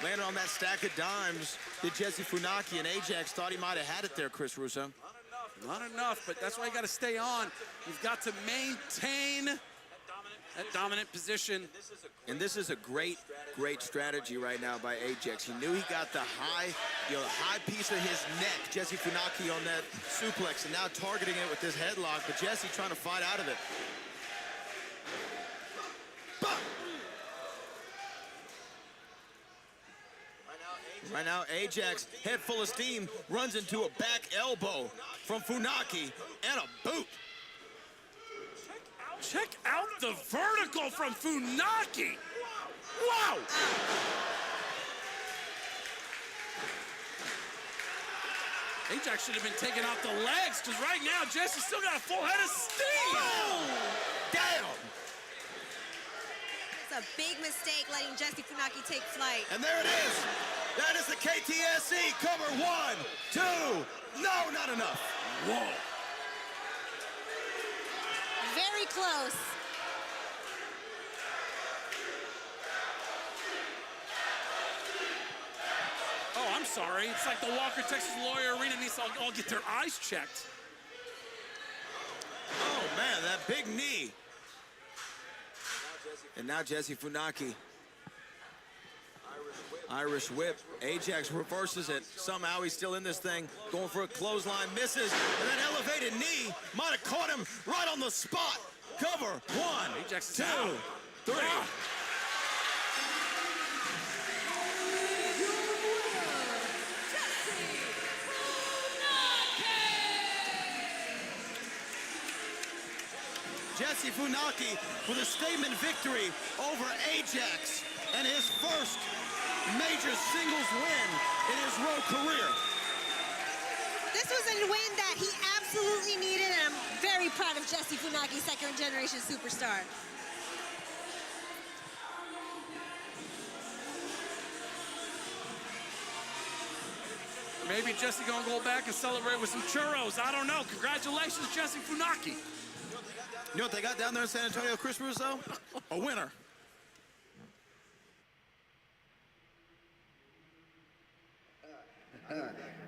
Landed on that stack of dimes. Did Jesse Funaki, and Ajax thought he might have had it there, Chris Russo. Not enough, but that's why you got to stay on. You've got to maintain that dominant position. And this is a great strategy right now by Ajax. He knew he got the high piece of his neck, Jesse Funaki on that suplex, and now targeting it with this headlock, but Jesse trying to fight out of it. Right now, Ajax, head full of steam, runs into a back elbow from Funaki and a boot. Check out the vertical from Funaki. Wow! Ajax should have been taking out the legs, because right now, Jesse's still got a full head of steam. Oh, down. It's a big mistake letting Jesse Funaki take flight. And there it is. That is the KTSE. Cover 1, 2. No, not enough. Whoa. Very close. Oh, I'm sorry. It's like the Walker Texas Lawyer Arena needs to all get their eyes checked. Oh, man, that big knee. And now Jesse Funaki. Irish whip. Ajax reverses it. Somehow he's still in this thing. Going for a clothesline. Misses. And that elevated knee might have caught him right on the spot. Cover. 1, Ajax is 2, out. 3. Jesse Funaki with a statement victory over Ajax and his first major singles win in his R.O.W. career. This was a win that he absolutely needed, and I'm very proud of Jesse Funaki, second-generation superstar. Maybe Jesse gonna go back and celebrate with some churros. I don't know. Congratulations, Jesse Funaki. You know what they got down there in San Antonio, Chris Russo? A winner.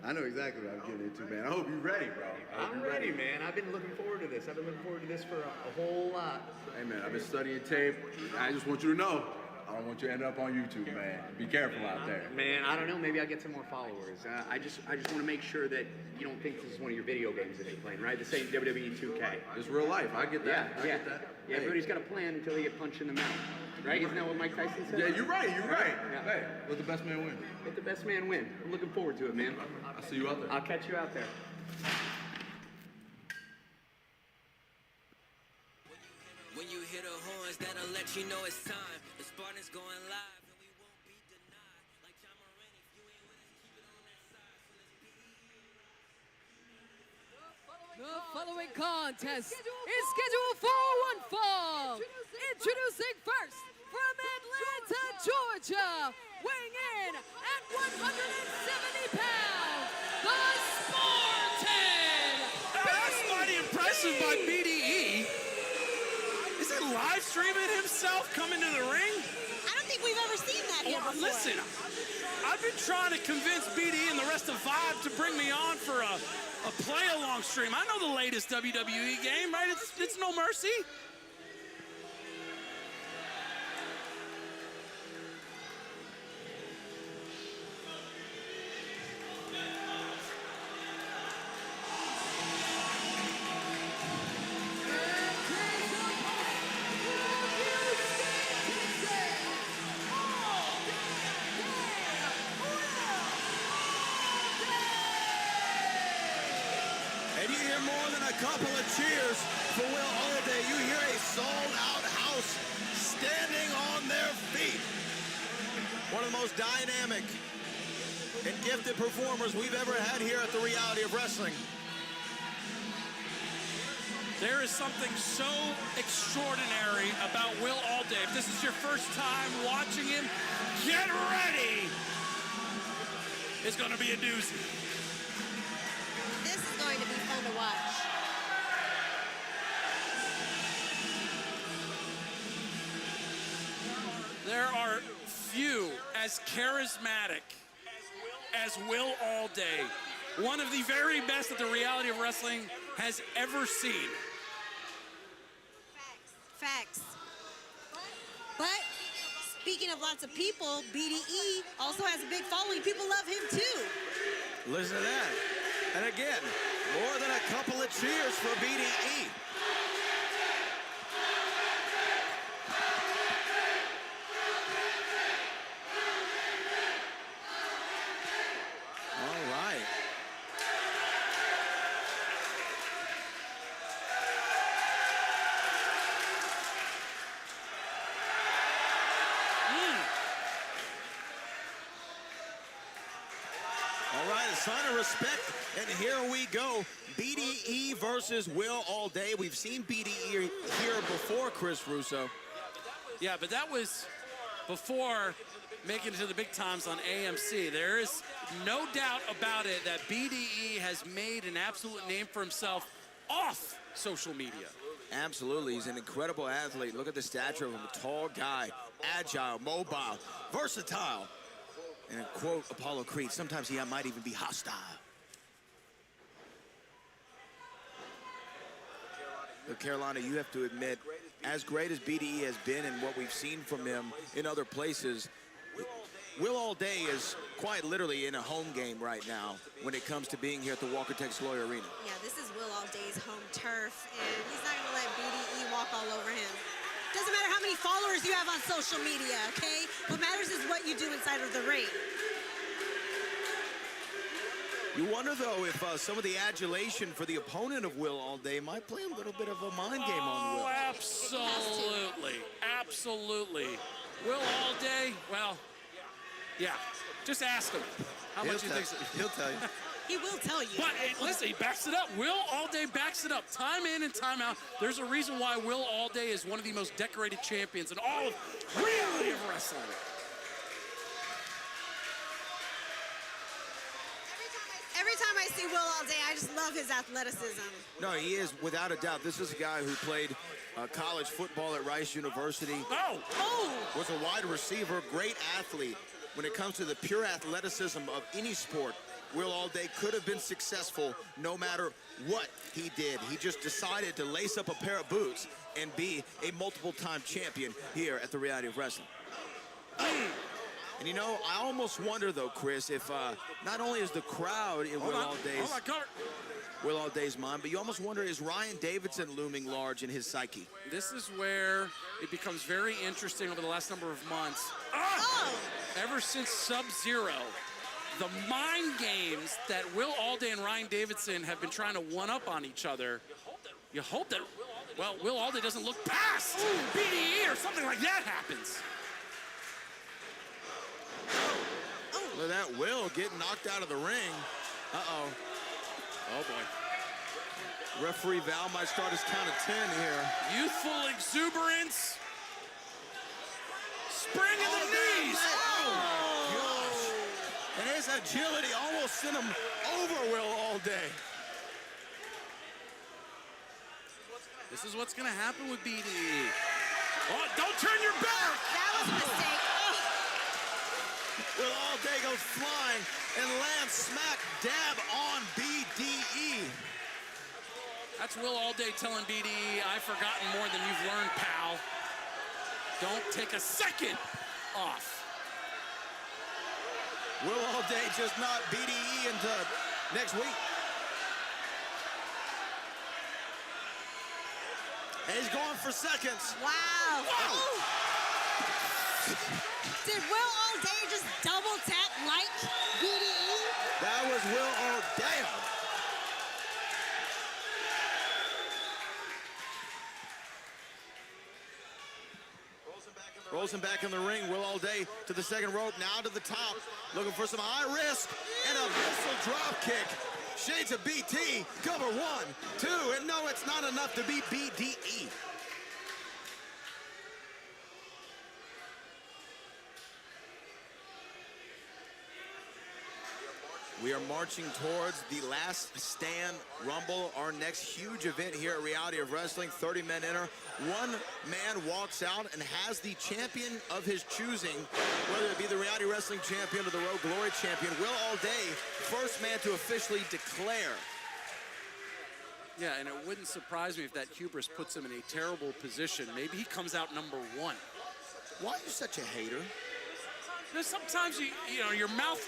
I know exactly what I'm getting into, man. I hope you're ready, bro. I'm ready, man. I've been looking forward to this. I've been looking forward to this for a whole lot. Hey, man, I've been studying tape. I just want you to know, I don't want you to end up on YouTube, man. Be careful out there. Man, I don't know. Maybe I'll get some more followers. I just want to make sure that you don't think this is one of your video games that you're playing, right? This ain't WWE 2K. It's real life. I get that. I get that. Yeah, everybody's got a plan until they get punched in the mouth. Right? Isn't that what Mike Tyson said? Yeah, you're right. You're right. Yeah. Hey, let the best man win. Let the best man win. I'm looking forward to it, man. I'll see you out there. I'll catch you out there. When you hear the horns, that'll let you know it's time. The Spartans going live, and we won't be denied. Like John Moran, if you ain't with us, keep it on that side. The following contest is scheduled for one fall. Introducing first from Atlanta, Georgia, weighing in at 170 pounds, the Spartan. That's mighty impressive by BDE. Is he live streaming himself coming to the ring? I don't think we've ever seen that here before. Listen, I've been trying to convince BDE and the rest of Vibe to bring me on for a play-along stream. I know the latest WWE game, right? It's No Mercy. And you hear more than a couple of cheers for Will Allday. You hear a sold-out house standing on their feet. One of the most dynamic and gifted performers we've ever had here at the Reality of Wrestling. There is something so extraordinary about Will Allday. If this is your first time watching him, get ready. It's going to be a doozy. This is going to be fun to watch. There are few as charismatic as Will Allday. One of the very best that the Reality of Wrestling has ever seen. Facts. But speaking of lots of people, BDE also has a big following. People love him too. Listen to that. And again, more than a couple of cheers for BDE. All right. All right, a sign of respect, and here we go. BDE versus Will All Day. We've seen BDE here before, Chris Russo. Yeah, but that was before making it to the big times on AMC. There is no doubt about it that BDE has made an absolute name for himself off social media. Absolutely, he's an incredible athlete. Look at the stature of him, a tall guy, agile, mobile, versatile. And to quote Apollo Creed, sometimes he might even be hostile. But Carolina, you have to admit, as great as BDE has been and what we've seen from him in other places, Will All Day is quite literally in a home game right now when it comes to being here at the Walker Texas Lawyer Arena. Yeah, this is Will All Day's home turf, and he's not gonna let BDE walk all over him. Doesn't matter how many followers you have on social media, okay? What matters is what you do inside of the ring. You wonder, though, if some of the adulation for the opponent of Will All Day might play a little bit of a mind game on Will. Oh, absolutely. Absolutely. Will All Day, well, yeah, just ask him. How much he thinks. He'll tell you. He will tell you. But listen, he backs it up. Will All Day backs it up. Time in and time out. There's a reason why Will All Day is one of the most decorated champions in all of reality of wrestling. Every time I see Will All Day, I just love his athleticism. No, he is, without a doubt. This is a guy who played college football at Rice University. Was a wide receiver, great athlete. When it comes to the pure athleticism of any sport, Will All Day could have been successful no matter what he did. He just decided to lace up a pair of boots and be a multiple-time champion here at the Reality of Wrestling. And you know, I almost wonder though, Chris, if not only is the crowd in Will All Day's mind, but you almost wonder, is Ryan Davidson looming large in his psyche? This is where it becomes very interesting over the last number of months. Ever since Sub-Zero, the mind games that Will All Day and Ryan Davidson have been trying to one-up on each other, you hope that, well, Will All Day doesn't look past BDE or something like that happens. Look at that, Will getting knocked out of the ring. Uh-oh. Oh, boy. Referee Val might start his count of 10 here. Youthful exuberance. Spring in the knees. And his agility almost sent him over Will All Day. This is what's going to happen with BDE. Oh, don't turn your back. That was a mistake. Will All Day goes flying and lands smack dab on BDE. That's Will All Day telling BDE, I've forgotten more than you've learned, pal. Don't take a second off. Will All Day just knocked BDE into next week. And he's going for seconds. Wow. Did Will All Day just double tap like BDE? That was Will All Day. Rolls him back in the ring. Will All Day to the second rope, now to the top. Looking for some high risk and a missile drop kick. Shades of BT, cover 1, 2, and no, it's not enough to beat BDE. We are marching towards the Last Stand Rumble, our next huge event here at Reality of Wrestling. 30 men enter. One man walks out and has the champion of his choosing, whether it be the Reality Wrestling champion or the R.O.W. Glory champion. Will All Day, first man to officially declare. Yeah, and it wouldn't surprise me if that hubris puts him in a terrible position. Maybe he comes out number 1. Why are you such a hater? There's sometimes you know, your mouth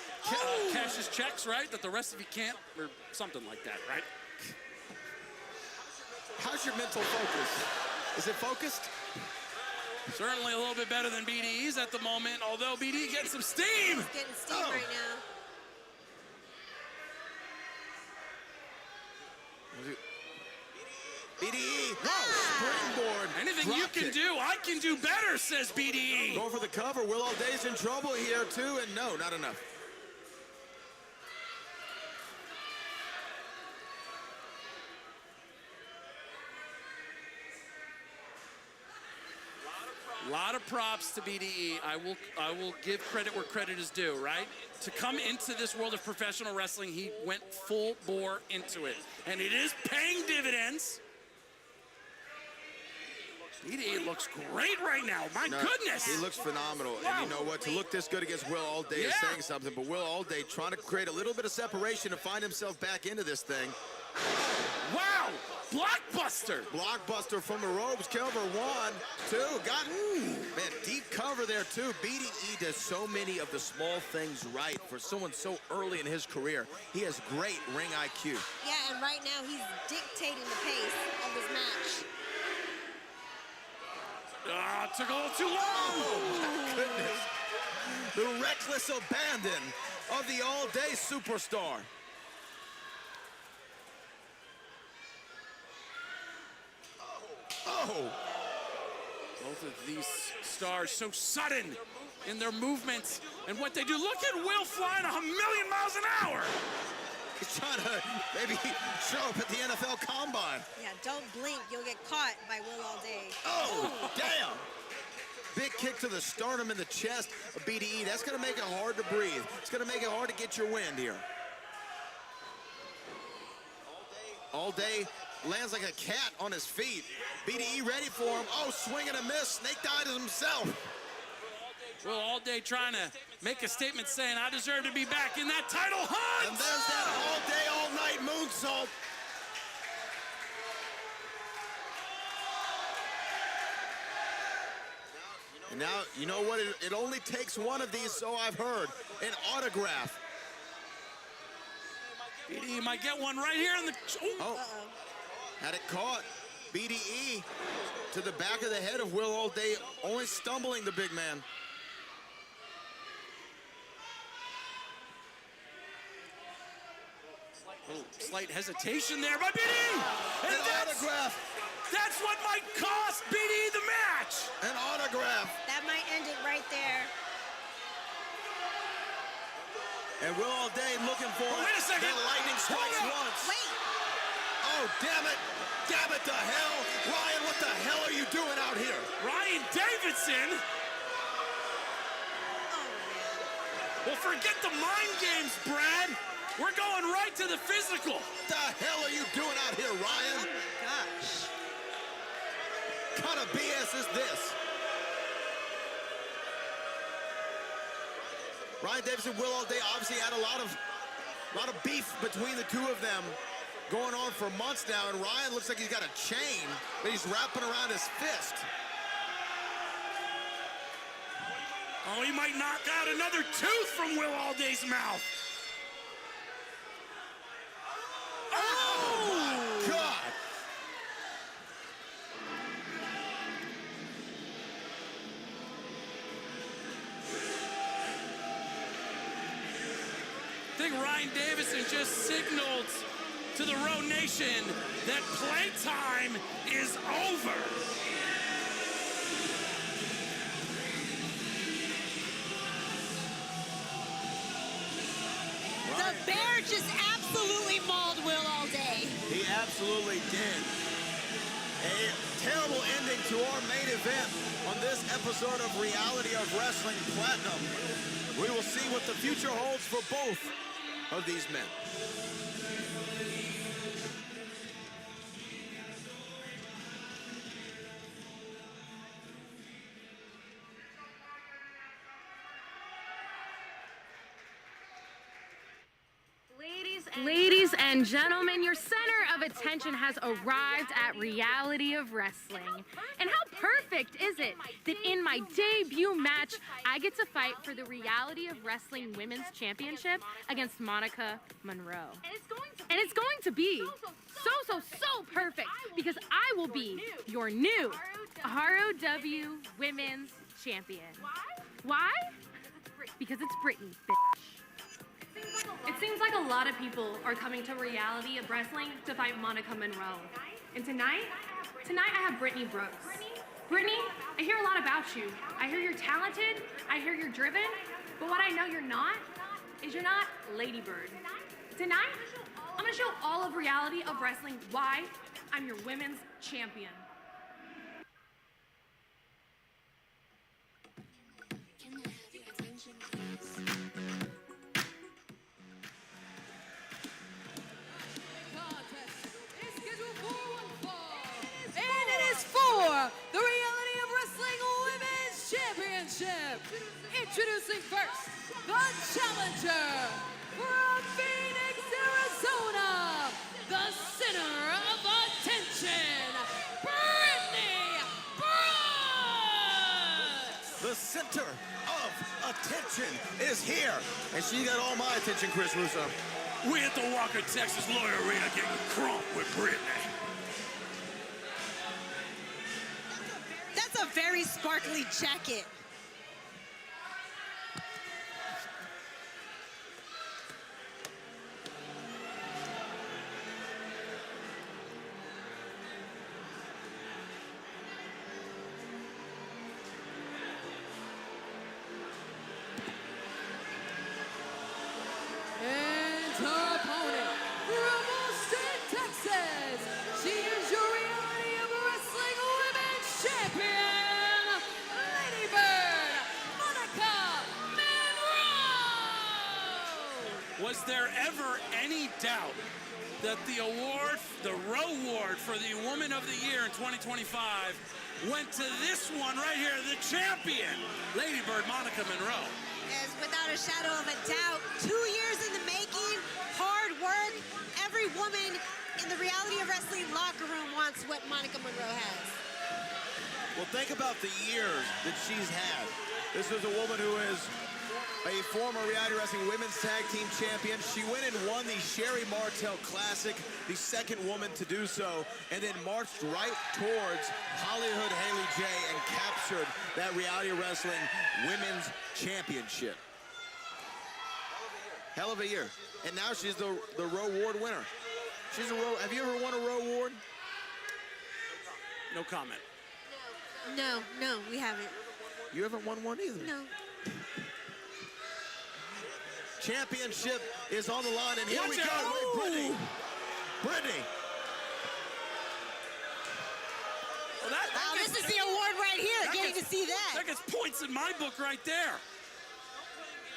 cashes checks, right? That the rest of you can't, or something like that, right? How's your mental focus? Is it focused? Certainly a little bit better than BDE's at the moment, although BDE getting some steam. He's getting steam right now. BDE, springboard. Anything you can do, I can do better, says BDE. Go for the cover. Will O'Day's in trouble here too, and no, not enough. A lot of props to BDE. I will give credit where credit is due, right? To come into this world of professional wrestling, he went full bore into it. And it is paying dividends. BDE looks great right now. My goodness. He looks phenomenal. Wow. And you know what? To look this good against Will Allday is saying something. But Will Allday trying to create a little bit of separation to find himself back into this thing. Wow. Blockbuster. Blockbuster from the ropes. Cover 1, 2. Got man, deep cover there too. BDE does so many of the small things right for someone so early in his career. He has great ring IQ. Yeah, and right now he's dictating the pace of this match. Took a little too long. Oh, my goodness. The reckless abandon of the all-day superstar. Oh. Both of these stars so sudden in their movements and what they do. Look at Will flying 1,000,000 miles an hour. He's trying to maybe show up at the NFL Combine. Yeah, don't blink. You'll get caught by Will Allday. Oh, damn. Big kick to the sternum and the chest of BDE. That's going to make it hard to breathe. It's going to make it hard to get your wind here. Allday lands like a cat on his feet. BDE ready for him. Oh, swing and a miss. Snake died himself. Well, Allday trying to make a statement saying, I deserve to be back in that title hunt. And there's that all-day, all-night moonsault. And now, you know what? It only takes one of these, so I've heard. An autograph. BDE might get one right here in the... Oh, had it caught. BDE to the back of the head of Will Allday, only stumbling the big man. Oh, slight hesitation there by BDE. And autograph. That's what might cost BDE the match. An autograph. That might end it right there. And Will Allday looking for it. Wait a second. The lightning strikes once. Wait. Oh, damn it. Damn it to hell. Ryan, what the hell are you doing out here? Ryan Davidson. Well, forget the mind games, Brad. We're going right to the physical. What the hell are you doing out here, Ryan? Oh, my gosh. What kind of BS is this? Ryan Davidson, Will Allday obviously had a lot of beef between the two of them going on for months now, and Ryan looks like he's got a chain that he's wrapping around his fist. Oh, he might knock out another tooth from Will Allday's mouth. Oh, my God. I think Ryan Davidson just signaled to the R.O.W Nation that playtime is over. The bear just absolutely mauled Will Allday. He absolutely did. A terrible ending to our main event on this episode of Reality of Wrestling Platinum. We will see what the future holds for both of these men. Ladies and gentlemen, your center of attention has arrived at Reality of Wrestling. And how perfect is it that in my debut match, I get to fight for the Reality of Wrestling Women's Championship against Monica Monroe. And it's going to be so perfect because I will be your new R.O.W. Women's Champion. Why? Because it's Brittany, bitch. It seems like a lot of people are coming to Reality of Wrestling to fight Monica Monroe. And tonight I have Brittany Brooks. Brittany, I hear a lot about you. I hear you're talented, I hear you're driven, but what I know you're not is you're not Lady Bird. Tonight, I'm gonna show all of Reality of Wrestling why I'm your women's champion. And it is for the Reality of Wrestling Women's Championship. Introducing first, the challenger from Phoenix, Arizona, the center of attention, Brittany Brooks. The center of attention is here, and she got all my attention, Chris Russo. We at the Walker, Texas Lawyer Arena getting crunk with Brittany. That's a very sparkly jacket. And her opponent from Austin, Texas, she is your Reality of Wrestling Women's Champion, Lady Bird, Monica Monroe. Was there ever any doubt that the award, the R.O.W. for the Woman of the Year in 2025 went to this one right here, the champion, Lady Bird Monica Monroe? As without a shadow of a doubt, 2 years in the making, hard work. Every woman in the Reality of Wrestling locker room wants what Monica Monroe has. Well, think about the years that she's had. This is a woman who is a former Reality Wrestling Women's Tag Team Champion. She went and won the Sherry Martel Classic, the second woman to do so, and then marched right towards Hollywood Haley J and captured that Reality Wrestling Women's Championship. Hell of a year. And now she's the R.O.W. winner. She's a R.O.W. Have you ever won a R.O.W.? No comment. No, we haven't. You haven't won one either? No. Championship is on the line, and here we go with Brittany. Brittany. Well, Wow, this is the award right here, getting to see that. That gets points in my book right there.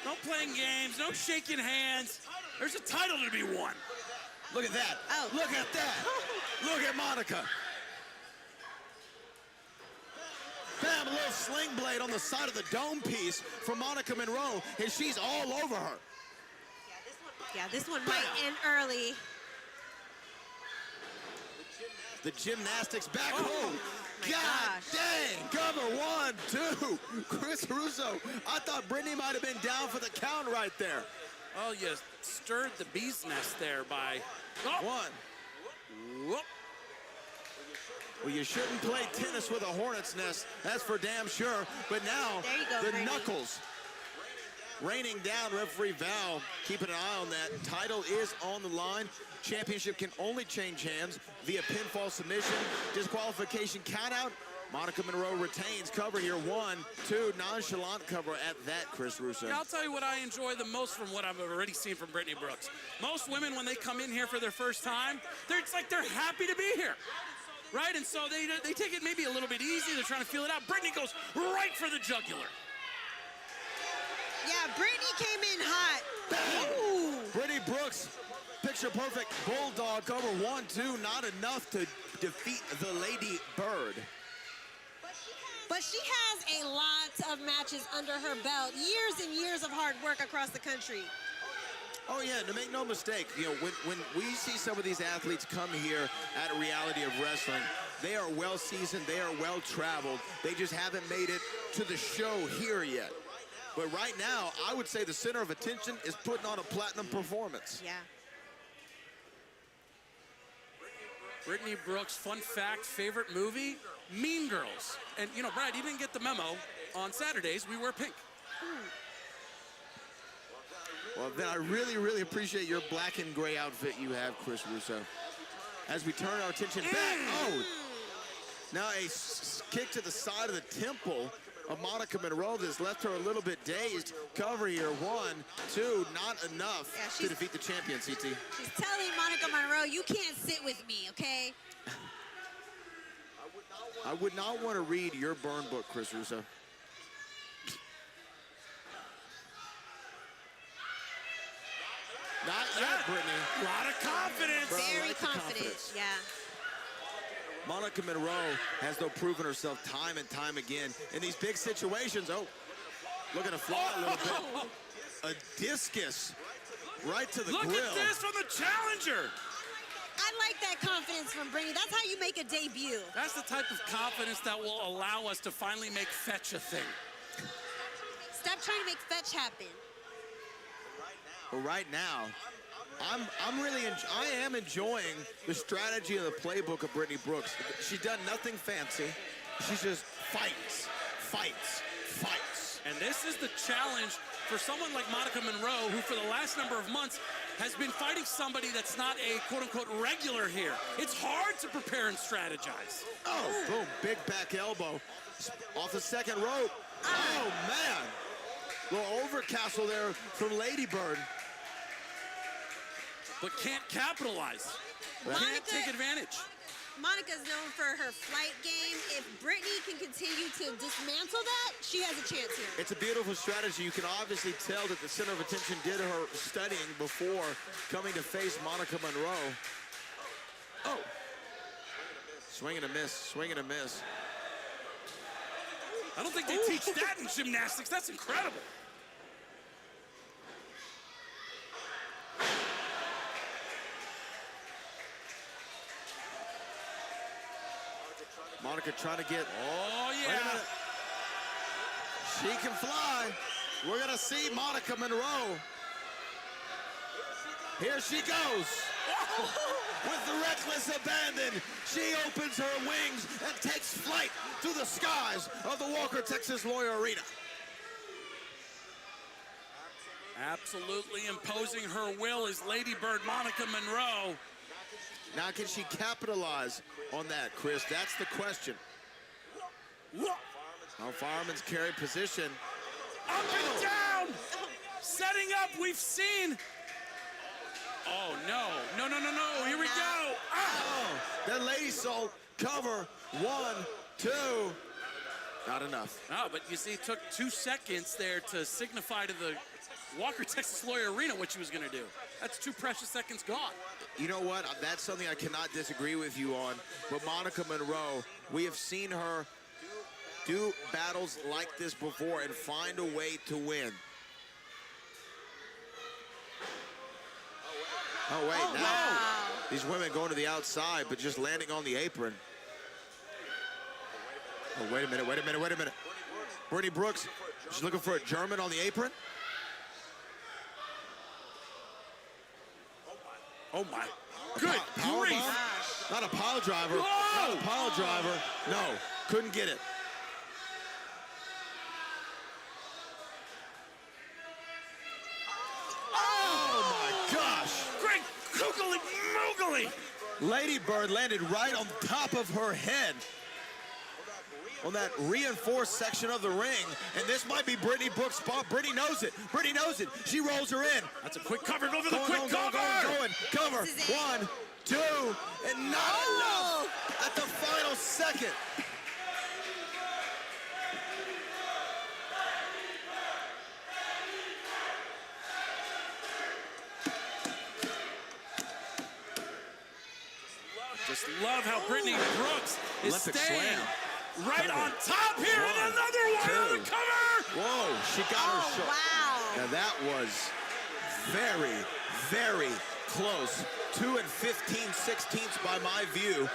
No playing games, no shaking hands. There's a title to be won. Look at that. Oh. Look at that. Look at Monica. Bam, a little sling blade on the side of the dome piece from Monica Monroe, and she's all over her. Yeah, this one might end early. The gymnastics back home. my God gosh. dang, cover 1, 2. Chris Russo, I thought Brittany might have been down for the count right there. Oh, you stirred the bee's nest there by... Oh. 1. Whoop. Well, you shouldn't play tennis with a hornet's nest, that's for damn sure. But now, There you go, the Brittany. knuckles. Raining down, referee Val, keeping an eye on that. Title is on the line. Championship can only change hands via pinfall submission, disqualification countout. Monica Monroe retains cover here. 1, 2, nonchalant cover at that, Chris Russo. Yeah, I'll tell you what I enjoy the most from what I've already seen from Brittany Brooks. Most women, when they come in here for their first time, it's like they're happy to be here. Right? And so they take it maybe a little bit easy. They're trying to feel it out. Brittany goes right for the jugular. Yeah, Brittany came in hot. Ooh. Brittany Brooks, picture perfect bulldog cover. 1, 2, not enough to defeat the Lady Bird. But she has a lot of matches under her belt. Years and years of hard work across the country. Oh yeah, to make no mistake, you know, when we see some of these athletes come here at Reality of Wrestling, they are well seasoned, they are well traveled. They just haven't made it to the show here yet. But right now, I would say the center of attention is putting on a platinum performance. Yeah. Brittany Brooks, fun fact, favorite movie, Mean Girls. And you know, Brad, you didn't get the memo. On Saturdays, we wear pink. Well, then I really, really appreciate your black and gray outfit you have, Chris Russo. As we turn our attention back, oh, now a kick to the side of the temple of Monica Monroe that's left her a little bit dazed. Cover here, 1, 2, not enough to defeat the champion, CT. She's telling Monica Monroe, you can't sit with me, okay? I would not want to read your burn book, Chris Russo. Not yet, Brittany. A lot of confidence. Very confident, yeah. Monica Monroe has, though, proven herself time and time again in these big situations. Oh, looking to fly a little bit. A discus right to the grill. Look at this from the challenger. I like that confidence from Brittany. That's how you make a debut. That's the type of confidence that will allow us to finally make fetch a thing. Stop trying to make fetch happen. But right now, I am enjoying the strategy of the playbook of Brittany Brooks. She's done nothing fancy. She just fights, fights, fights. And this is the challenge for someone like Monica Monroe, who for the last number of months has been fighting somebody that's not a quote-unquote regular here. It's hard to prepare and strategize. Oh, boom, big back elbow off the second rope. Oh, man. Little overcastle there from Lady Bird. But can't capitalize. Can't take advantage. Monica's known for her flight game. If Brittany can continue to dismantle that, she has a chance here. It's a beautiful strategy. You can obviously tell that the center of attention did her studying before coming to face Monica Monroe. Oh. Swing and a miss, swing and a miss. I don't think they teach that in gymnastics. That's incredible. Monica trying to get... Oh, yeah. She can fly. We're going to see Monica Monroe. Here she goes. With the reckless abandon, she opens her wings and takes flight through the skies of the Walker Texas Lawyer Arena. Absolutely imposing her will is Lady Bird Monica Monroe. Now, can she capitalize on that, Chris? That's the question. Now, Fireman's carry position. Up and down! Setting up, we've seen. Oh, no. No, no, no, no. Here we go. Oh, that Lady Soul cover. 1, 2. Not enough. No, but you see, it took 2 seconds there to signify to the Walker Texas Lawyer Arena what she was going to do. That's 2 precious seconds gone. You know what? That's something I cannot disagree with you on. But Monica Monroe, we have seen her do battles like this before and find a way to win. Oh, wait, now these women going to the outside, but just landing on the apron. Oh, wait a minute, wait a minute, wait a minute. Brittany Brooks, she's looking for a German on the apron. Oh, my. Good grief. Not a pile driver. Whoa! Not a pile driver. No, couldn't get it. Oh, my gosh. Great googly moogly. Lady Bird landed right on top of her head on that reinforced section of the ring, and this might be Brittany Brooks' spot. Brittany knows it. Brittany knows it. She rolls her in. That's a quick cover. Go for the quick cover. Going. Cover. 1, 2, and not enough at the final second. Just love how Brittany Brooks is Olympic staying slam. right Cover. on top here, and another one on the cover. Whoa, she got her shot. Wow. Now that was very, very close. 2 15/16 by my view.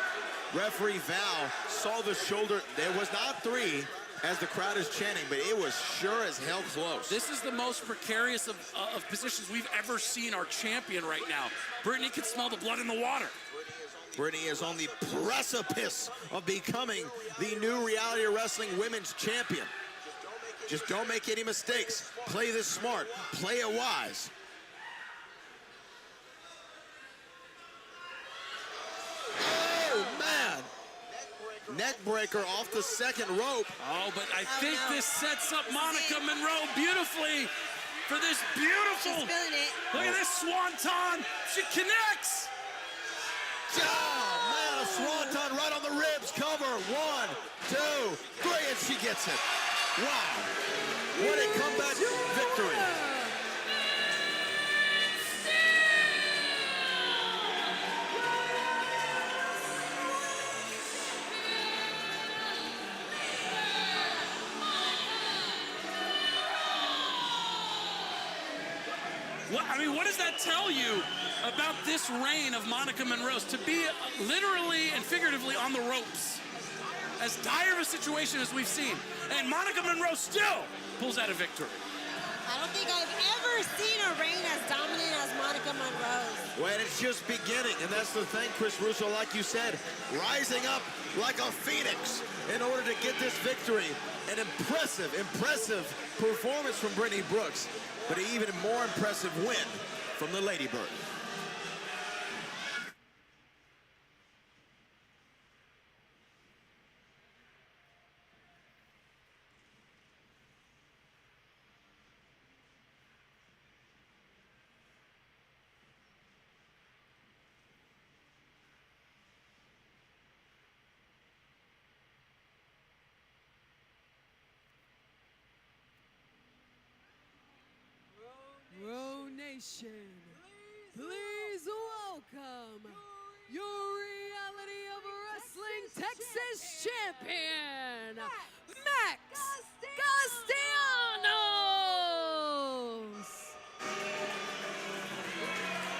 Referee Val saw the shoulder. There was not 3 as the crowd is chanting, but it was sure as hell close. This is the most precarious of positions we've ever seen our champion right now. Brittany can smell the blood in the water. Brittany is on the precipice of becoming the new Reality Wrestling Women's Champion. Just don't make any mistakes. Play this smart. Play it wise. Oh, man. Neck breaker off the second rope. Oh, but I think this sets up Monica Monroe beautifully for this beautiful. She's feeling it. Look at this swanton. She connects. Oh, man, a swanton right on the ribs. Cover. 1, 2, 3, and she gets it. Wow. What a comeback victory. What does that tell you about this reign of Monica Monroe? To be literally and figuratively on the ropes. As dire of a situation as we've seen. And Monica Monroe still pulls out a victory. I don't think I've ever seen a reign as dominant as Monica Monroe's. Well, it's just beginning, and that's the thing, Chris Russo, like you said, rising up like a phoenix in order to get this victory. An impressive performance from Brittany Brooks, but an even more impressive win from the Lady Bird. R.O.W Nation, please welcome your Reality of Wrestling Texas champion, Max Castellanos.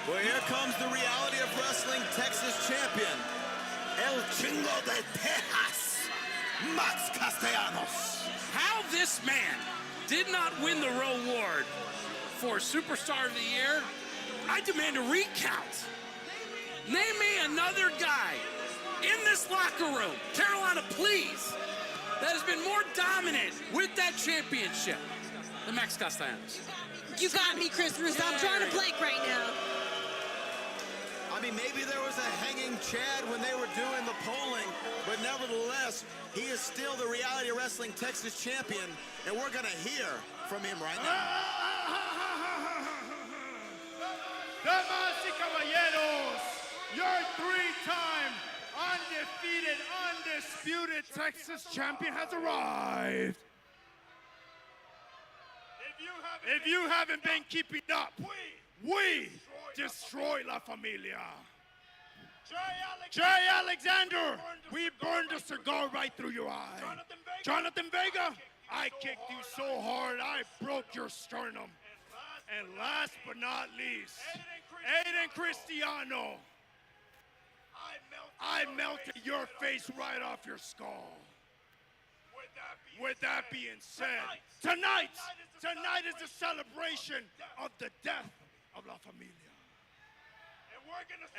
Well, here comes the Reality of Wrestling Texas champion, El Chingo de Texas, Max Castellanos. How this man did not win the Row Award for Superstar of the Year, I demand a recount. Name me another guy in this locker room, Carolina, please, that has been more dominant with that championship than Max Castellanos. You got me, Chris Russo. I'm trying to blank right now. I mean, maybe there was a hanging Chad when they were doing the polling, but nevertheless, he is still the Reality Wrestling Texas champion, and we're going to hear from him right now. Damas y caballeros, your 3-time undefeated, undisputed Texas champion has arrived. If you haven't been keeping up, we destroy La Familia. Jay Alexander, we burned a cigar right through your eye. Jonathan Vega, I kicked you so hard I broke your sternum. And last but not least, Aiden Cristiano, I melted your face right off your skull. With that being said, tonight is a celebration of the death of La Familia.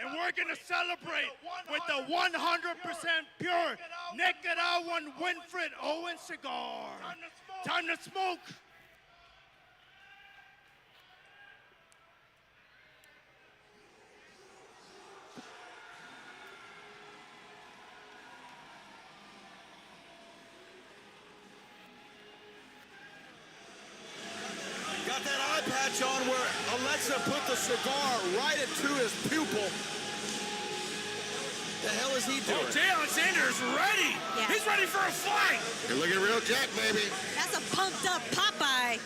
And we're gonna celebrate with the 100% pure Nicaraguan Winfred Owen cigar. Time to smoke. Got that eye patch on where Alexa put the cigar right into his pupil. The hell is he doing? Oh, Jay Alexander's ready. Yeah. He's ready for a fight. You're looking real jacked, baby. That's a pumped up Popeye.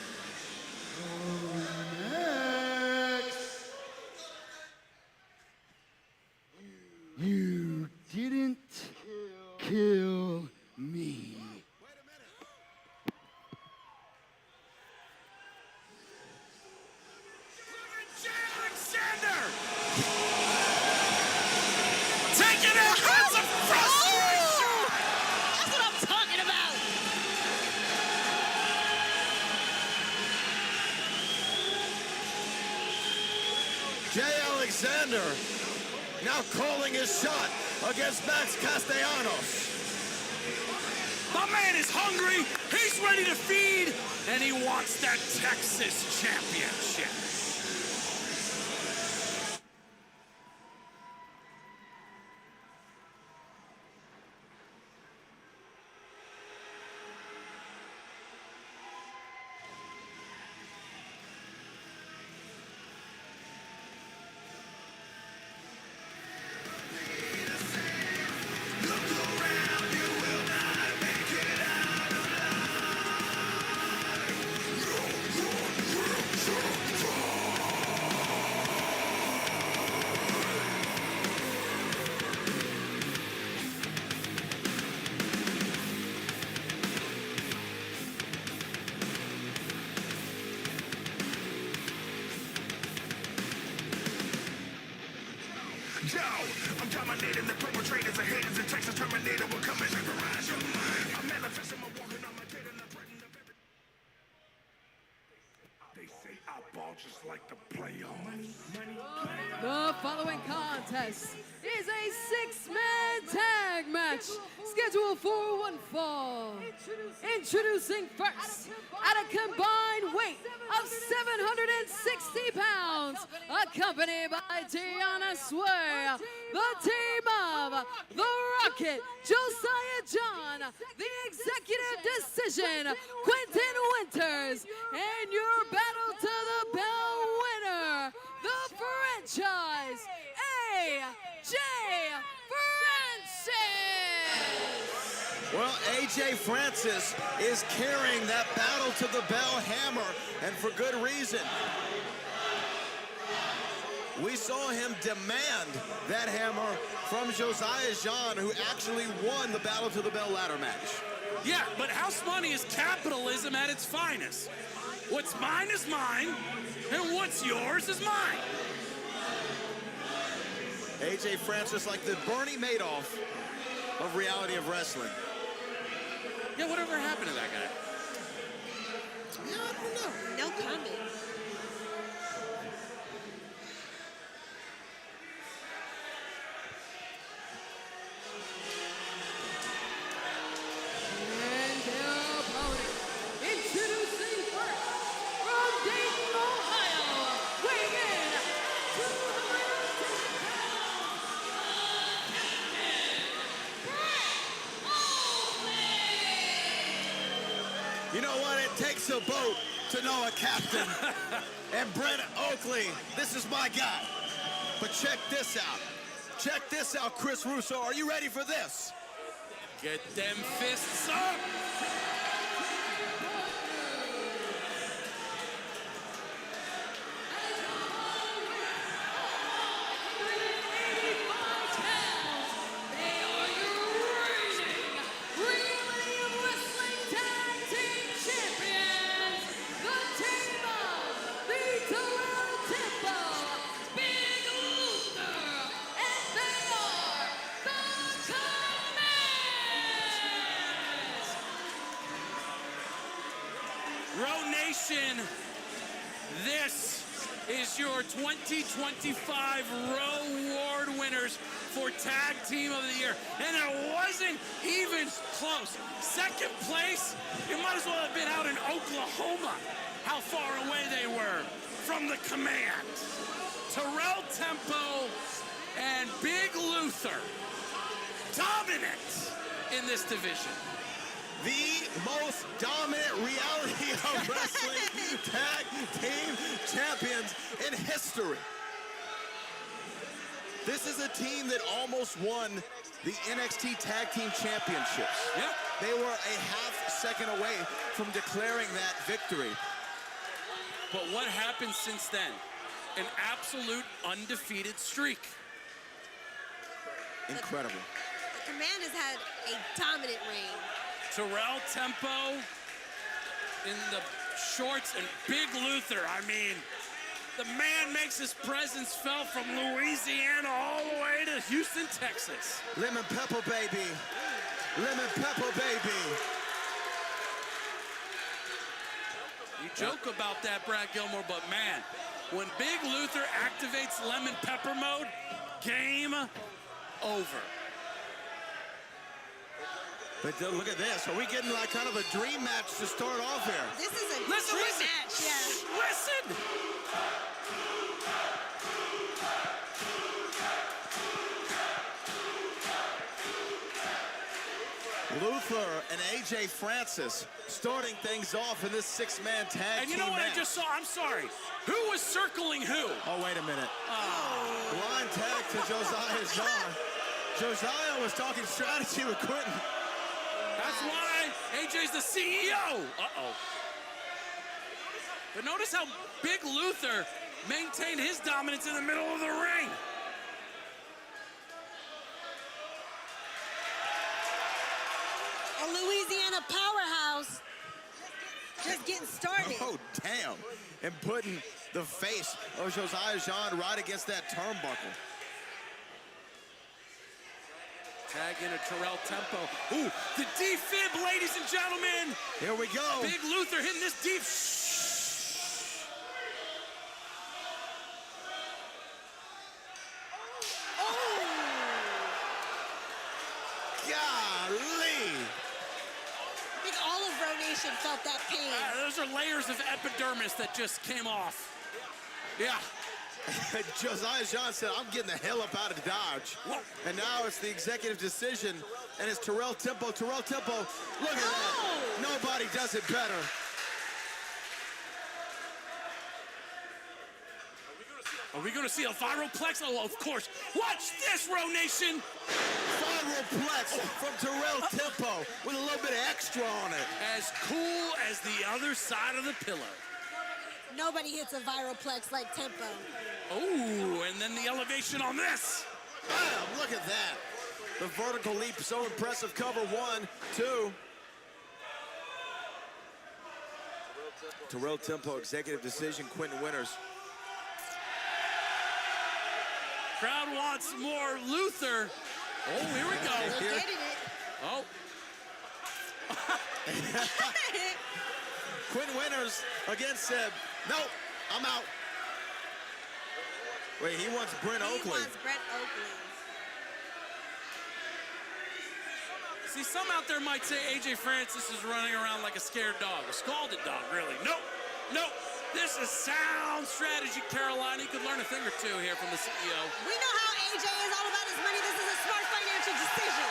You didn't kill me. Jay Alexander Alexander now calling his shot against Max Castellanos. My man is hungry, he's ready to feed, and he wants that Texas championship. Yo, I'm dominating the perpetrators of haters. The Texas Terminator will come and vaporize your mind. I'm manifesting my walking on my kid and I threaten the very... They say I ball just like the playoffs. The following contest is a six-man tag match scheduled for one fall. Introducing first, at a combined weight of 760 pounds, accompanied by Deanna Sway, the team of The Rocket, Josiah John, the Executive Decision, Quentin Winters, and your Battle to the Bell winner, the franchise, AJ Francis! Well, AJ Francis is carrying that Battle to the Bell hammer, and for good reason. We saw him demand that hammer from Josiah John, who actually won the Battle to the Bell ladder match. Yeah, but house money is capitalism at its finest. What's mine is mine, and what's yours is mine. AJ Francis, like the Bernie Madoff of reality of wrestling. Yeah, whatever happened to that guy? Yeah, I don't know. No comment. And their opponent, introducing first, from Dayton, Ohio, weighing in at 210 pounds, You know what? It takes a boat to know a captain. And Brent Oakley, this is my guy. But check this out. Check this out, Chris Russo. Are you ready for this? Get them fists up! R.O.W. Nation, this is your 2025 R.O.W. Award winners for Tag Team of the Year. And it wasn't even close. Second place, it might as well have been out in Oklahoma, how far away they were from the command. Terrell Tempo and Big Luther, dominant in this division. The most dominant reality of wrestling tag team champions in history. This is a team that almost won the NXT Tag Team Championships. Yeah. They were a half second away from declaring that victory. But what happened since then? An absolute undefeated streak. Incredible. The command has had a dominant reign. Terrell Tempo in the shorts and Big Luther. I mean, the man makes his presence felt from Louisiana all the way to Houston, Texas. Lemon pepper, baby. Lemon pepper, baby. You joke about that, Brad Gilmore, but man, when Big Luther activates lemon pepper mode, game over. But look at this. Are we getting like kind of a dream match to start off here? This is a Listen, dream listen. match. Yeah. Listen! Luther and AJ Francis starting things off in this six-man tag And you team know what match. I just saw? I'm sorry. Who was circling who? Oh, wait a minute. Oh. Blind tag to Josiah John. Josiah was talking strategy with Quentin. That's why AJ's the CEO. Uh-oh. But notice how Big Luther maintained his dominance in the middle of the ring. A Louisiana powerhouse just getting started. Oh, damn. And putting the face of Josiah John right against that turnbuckle. Tag in a Terrell Tempo. Ooh, the defib, ladies and gentlemen. Here we go. Big Luther hitting this deep. Golly. I think all of Row Nation felt that pain. Those are layers of epidermis that just came off. Yeah. Josiah John said, I'm getting the hell up out of Dodge. And now it's the executive decision, and it's Terrell Tempo. Terrell Tempo, look at that. Nobody does it better. Are we going to see a viral plex? Oh, of course. Watch this, Row Nation. Viral plex from Terrell Tempo with a little bit of extra on it. As cool as the other side of the pillar. Nobody hits a viral plex like Tempo. Oh, and then the elevation on this. Bam, look at that. The vertical leap, so impressive. Cover 1, 2. Terrell Tempo, executive decision, Quentin Winters. Crowd wants more Luther. Oh, here we go. We're getting it. Oh. Quentin Winters again said, nope, I'm out. Wait, he wants Brent Oakley. He wants Brent Oakley. See, some out there might say AJ Francis is running around like a scared dog, a scalded dog, really. Nope, nope. This is sound strategy, Carolina. You could learn a thing or two here from the CEO. We know how AJ is all about his money. This is a smart financial decision.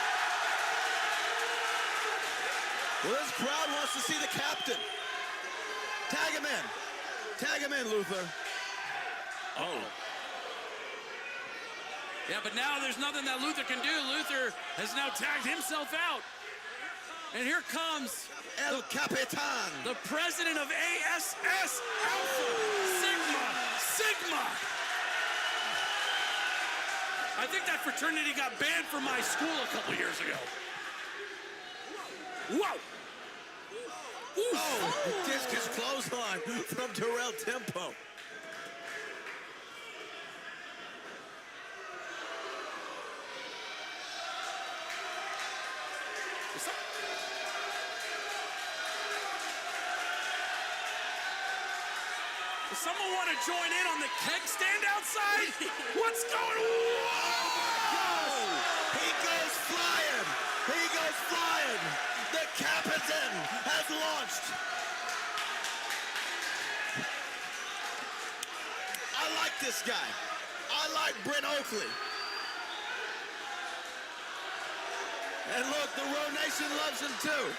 Well, this crowd wants to see the captain. Tag him in. Tag him in, Luther. Oh. Yeah, but now there's nothing that Luther can do. Luther has now tagged himself out. And here comes El Capitan, the president of ASS Alpha Sigma. I think that fraternity got banned from my school a couple years ago. Whoa! Oh, discus clothesline from Terrell Tempo. Does someone want to join in on the keg stand outside? What's going on? Oh, he goes flying. He goes flying. The captain has launched. I like this guy. I like Brent Oakley. And look, the Row Nation loves him too.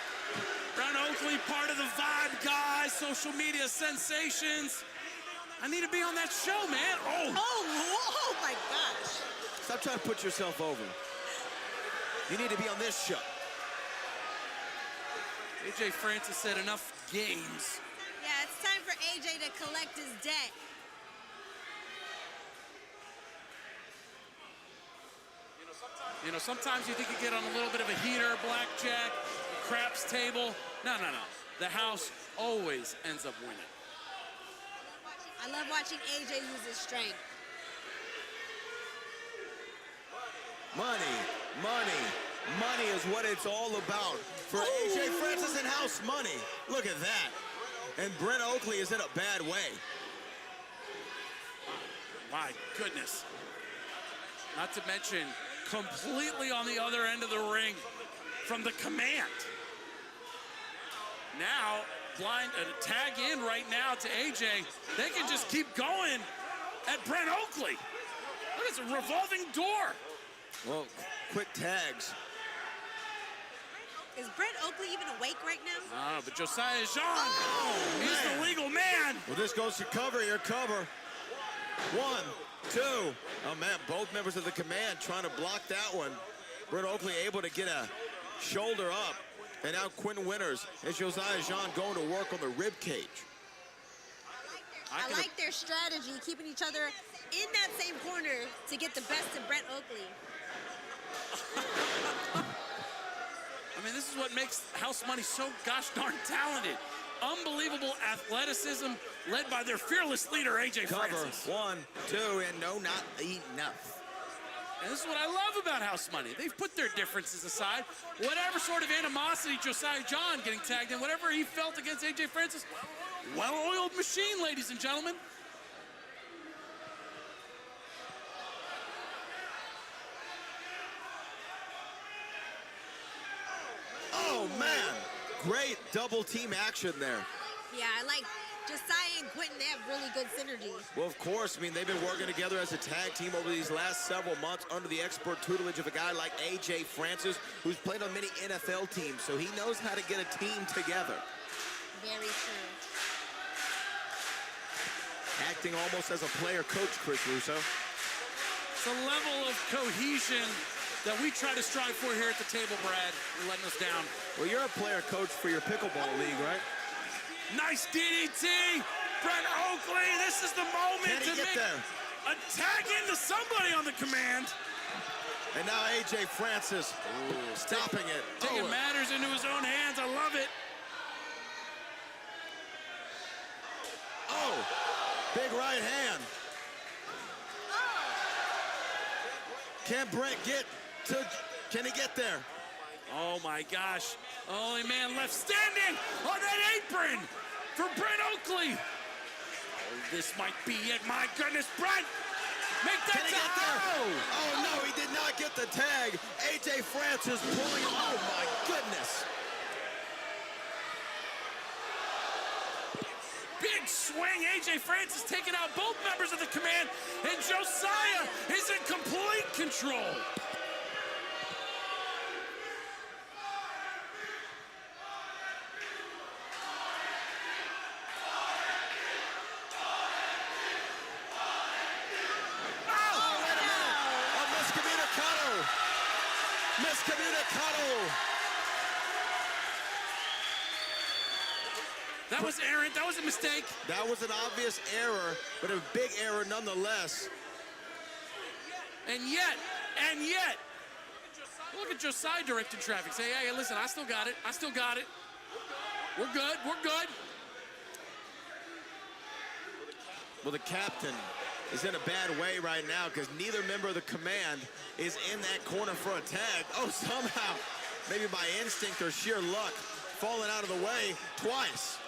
Brent Oakley, part of the Vibe guys, social media sensations. I need to be on that show, man. Oh my gosh. Stop trying to put yourself over. You need to be on this show. AJ Francis said enough games. Yeah, it's time for AJ to collect his debt. You know, sometimes you think you get on a little bit of a heater, blackjack, craps table. No. The house always ends up winning. I love watching AJ use his strength. Money, money, money is what it's all about. For AJ Francis and house money. Look at that. and Brent Oakley is in a bad way. My goodness. Not to mention, completely on the other end of the ring from the command. Now, blind tag in right now to AJ. They can just keep going at Brent Oakley. Look, it's a revolving door. Well, quick tags. Is Brent Oakley even awake right now? Ah, but Josiah Jean, he's the legal man. Well, this goes to cover here, cover. 1, 2. Oh, man, both members of the command trying to block that one. Brent Oakley able to get a shoulder up. And now Quinn Winters and Josiah Jean going to work on the rib cage. I like their strategy, keeping each other in that same corner to get the best of Brent Oakley. I mean, this is what makes House Money so gosh darn talented. Unbelievable athleticism led by their fearless leader, AJ Francis. Cover, 1, 2, and no, not enough. And this is what I love about House Money. They've put their differences aside. Whatever sort of animosity Josiah John getting tagged in, whatever he felt against AJ Francis, well-oiled machine, ladies and gentlemen. Oh, man. Great double team action there. Yeah, I like Josiah and Quentin. They have really good synergy. Well, of course, I mean, they've been working together as a tag team over these last several months under the expert tutelage of a guy like AJ Francis, who's played on many NFL teams, so he knows how to get a team together. Very true. Acting almost as a player coach, Chris Russo. It's a level of cohesion that we try to strive for here at the table, Brad. You're letting us down. Well, you're a player coach for your pickleball league, right? Nice DDT. Brent Oakley, this is the moment to make a tag into somebody on the command. And now AJ Francis stopping it. Taking matters into his own hands. I love it. Oh, big right hand. Can Brent get to, can he get there? Oh my gosh. Only man left standing on that apron for Brent Oakley. Oh, this might be it. My goodness, Brent. Make that Can he get there? Oh, no, he did not get the tag. AJ Francis pulling, oh my goodness. Big swing. AJ Francis taking out both members of the command, and Josiah is in complete control. That was errant. That was a mistake. That was an obvious error, but a big error nonetheless. And yet, look at Josiah directing traffic. Say, hey, listen, I still got it. I still got it. We're good. We're good. Well, the captain is in a bad way right now because neither member of the command is in that corner for a tag. Oh, somehow, maybe by instinct or sheer luck, falling out of the way twice.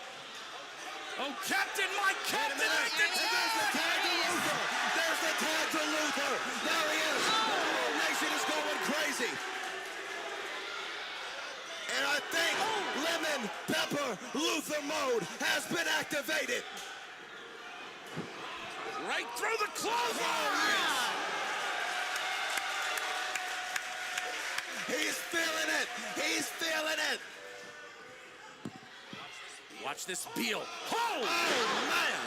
Oh, Captain, my Captain! There's the tag to Luther! There's the tag to Luther! There he is! The whole nation is going crazy! And I think Lemon Pepper Luther mode has been activated! Right through the clothesline! Oh, yes. He's feeling it! He's feeling it! Watch this peel. Oh, man!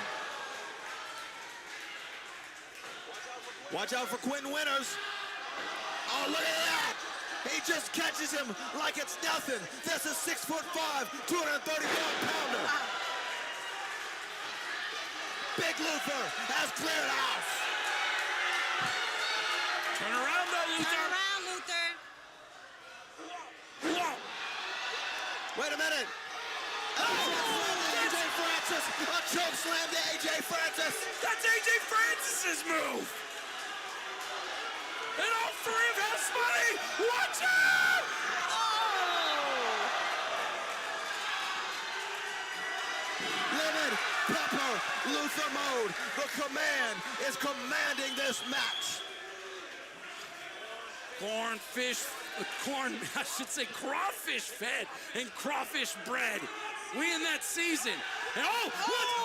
Watch out for Quentin Winters. Oh, look at that! He just catches him like it's nothing. That's a 6'5", 235-pounder. Big Luther has cleared house. Turn around, though, Luther. Turn around, Luther. Whoa. Wait a minute. AJ Francis, a choke slam to AJ Francis. That's AJ Francis's move. And all three of House Money, watch out! Oh! pepper Luther mode. The command is commanding this match. I should say crawfish fed and crawfish bread. We in that season. And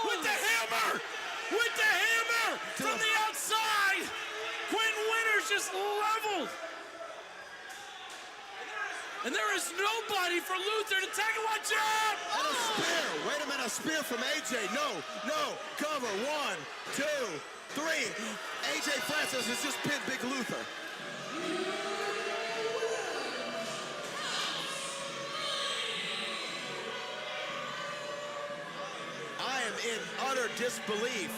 with the hammer! With the hammer from the outside! Quentin Winters just leveled. And there is nobody for Luther to take it. Watch out! And a spear. Wait a minute, a spear from AJ. No. Cover. 1, 2, 3. AJ Francis has just pinned Big Luther. I am in utter disbelief.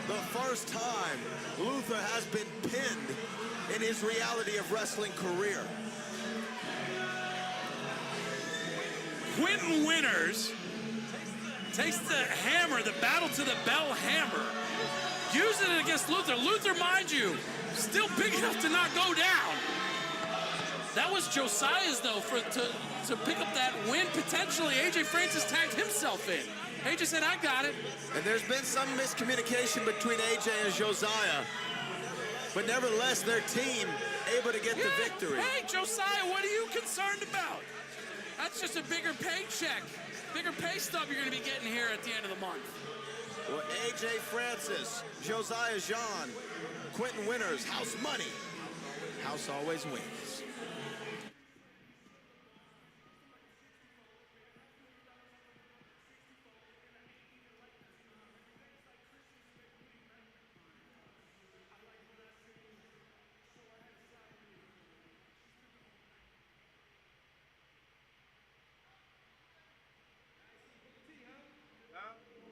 The first time Luther has been pinned in his reality of wrestling career. Quentin Winters takes the hammer, the battle to the bell hammer, using it against Luther. Luther, mind you, still big enough to not go down. That was Josiah's, though, to pick up that win. Potentially, AJ Francis tagged himself in. AJ said, I got it. And there's been some miscommunication between AJ and Josiah. But nevertheless, their team able to get the victory. Hey, Josiah, what are you concerned about? That's just a bigger paycheck. Bigger pay stub you're going to be getting here at the end of the month. Well, AJ Francis, Josiah Jean, Quentin Winters, house money. House always wins.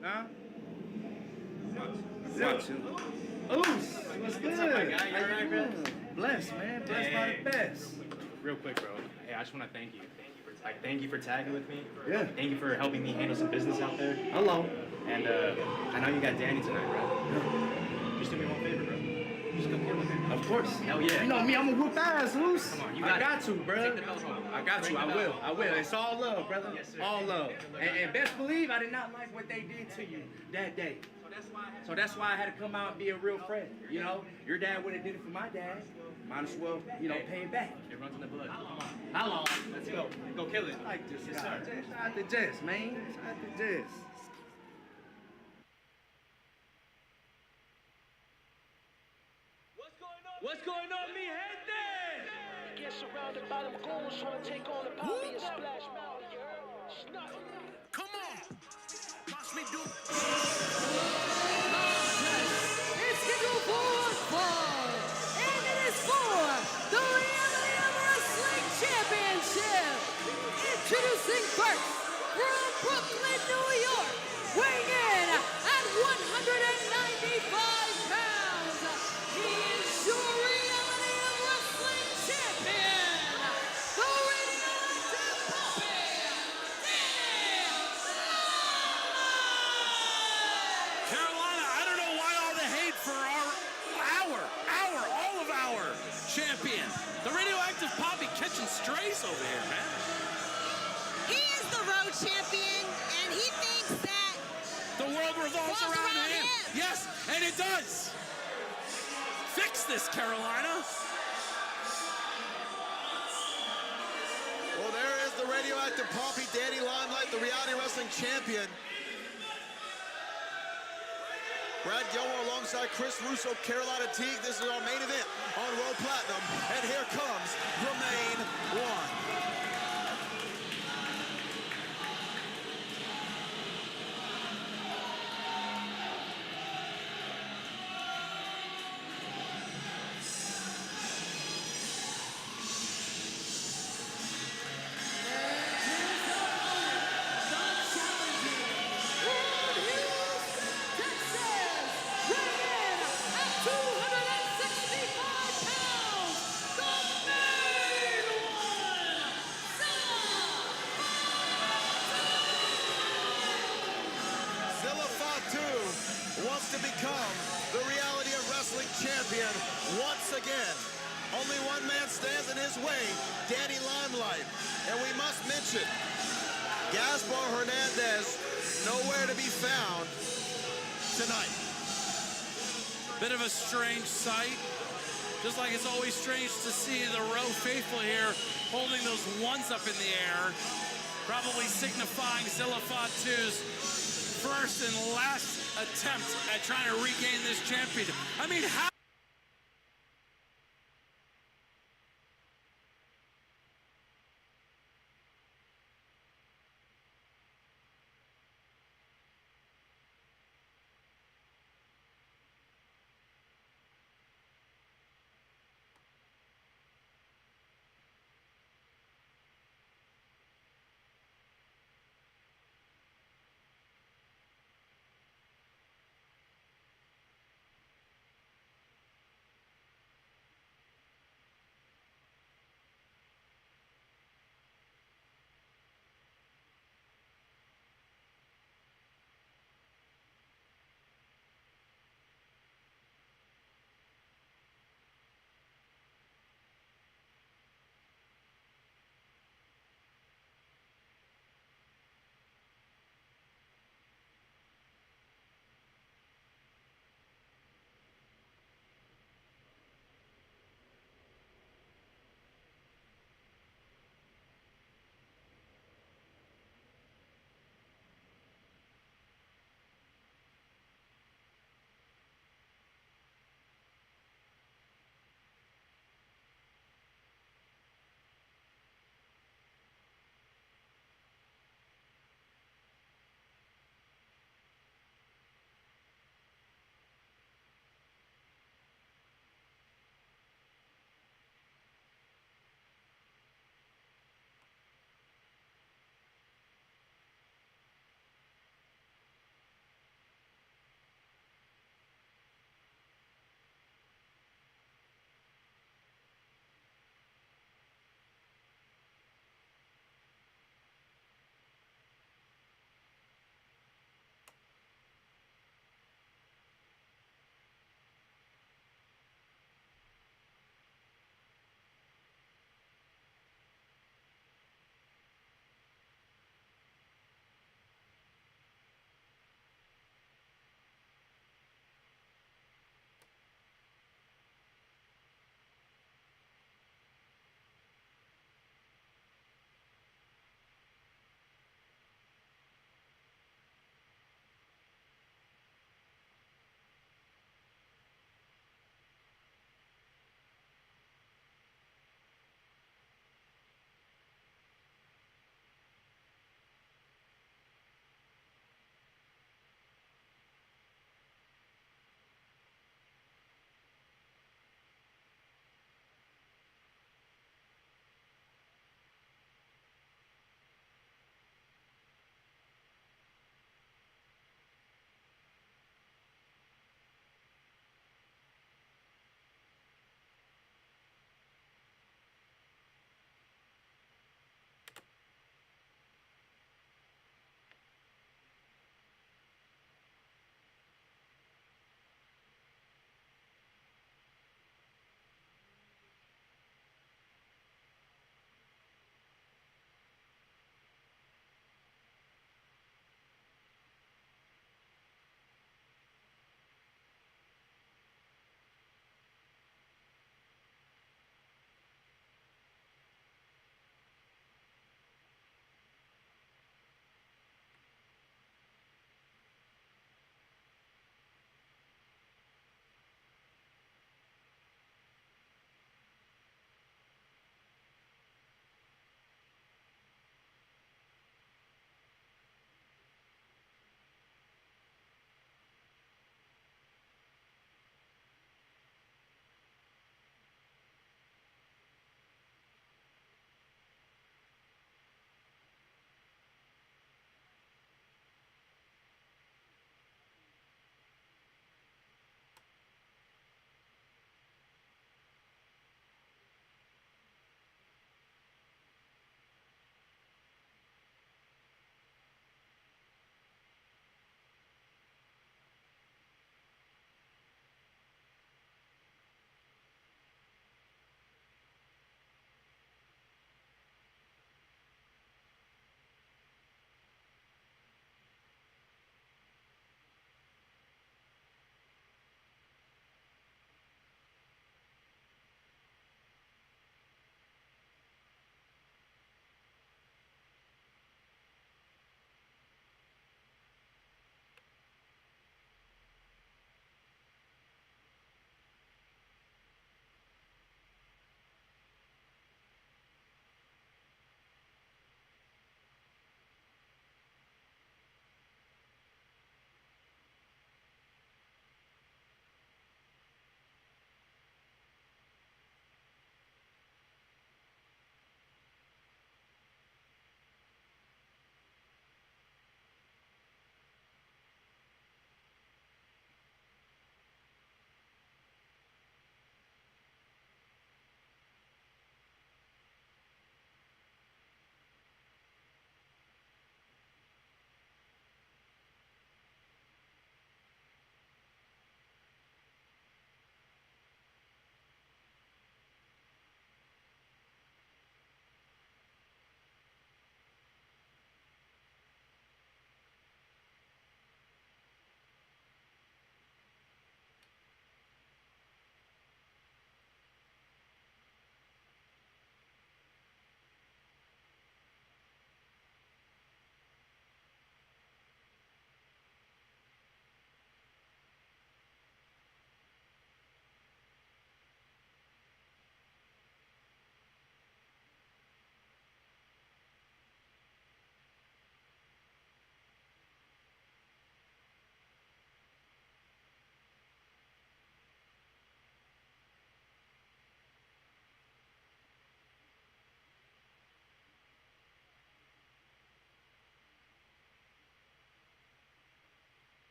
Huh? What's good? What's up, my guy? You all right, bro? Blessed, man. Blessed by the best. Real quick, bro. Hey, I just want to thank you. Thank you for tagging with me. Yeah. Thank you for helping me handle some business out there. Hello. And I know you got Danny tonight, bro. Yeah. Just do me one favor, bro. Just come kill him. Of course. Hell yeah. You know me, I'm gonna whoop ass, Loose. Come on, you got to, bro. Take the belt home. I got you. I will. It's all love, brother. Yes, sir. All love. And best believe I did not like what they did to you that day. So that's why I had to come out and be a real friend. You know, your dad would have did it for my dad. Might as well, pay it back. It runs in the blood. Come on. How long? Let's go. Go kill it. I like this yes, guy. sir. Shout out to Jess, man. Shout out to Jess. What's going on, mi gente? Get surrounded by them goons trying to take on the Poppy and Splash Mountain, you heard? Come on. Watch me do it. It's scheduled for one fall, and it is for the Reality of Wrestling Championship. Introducing first, from Brooklyn, New York, weighing in at 195 pounds, he is your Reality of Wrestling Champion, the radioactive Poppy, Carolina, I don't know why all the hate for all of our champion. The radioactive Poppy catching strays over here, man. He is the road champion, and he thinks that The world revolves around him. Yes, and it does. Fix this, Carolina. Well, there is the radioactive Poppy, Danny Limelight, the Reality Wrestling Champion. Brad Gilmore alongside Chris Russo, Carolina Teague. This is our main event on Raw Platinum. And here comes the main one. Wants to become the Reality of Wrestling champion once again. Only one man stands in his way, Danny Limelight. And we must mention, Gaspar Hernandez, nowhere to be found. tonight. Bit of a strange sight. Just like it's always strange to see the R.O.W. faithful here holding those ones up in the air, probably signifying Zilla Fatu's first and last attempt at trying to regain this championship. I mean, how?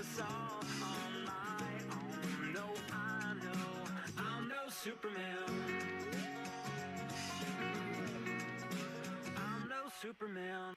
this all on my own. No, I know I'm no Superman. I'm no Superman.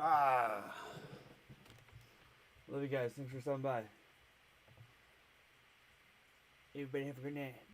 Love you guys. Thanks for stopping by. Everybody have a good night.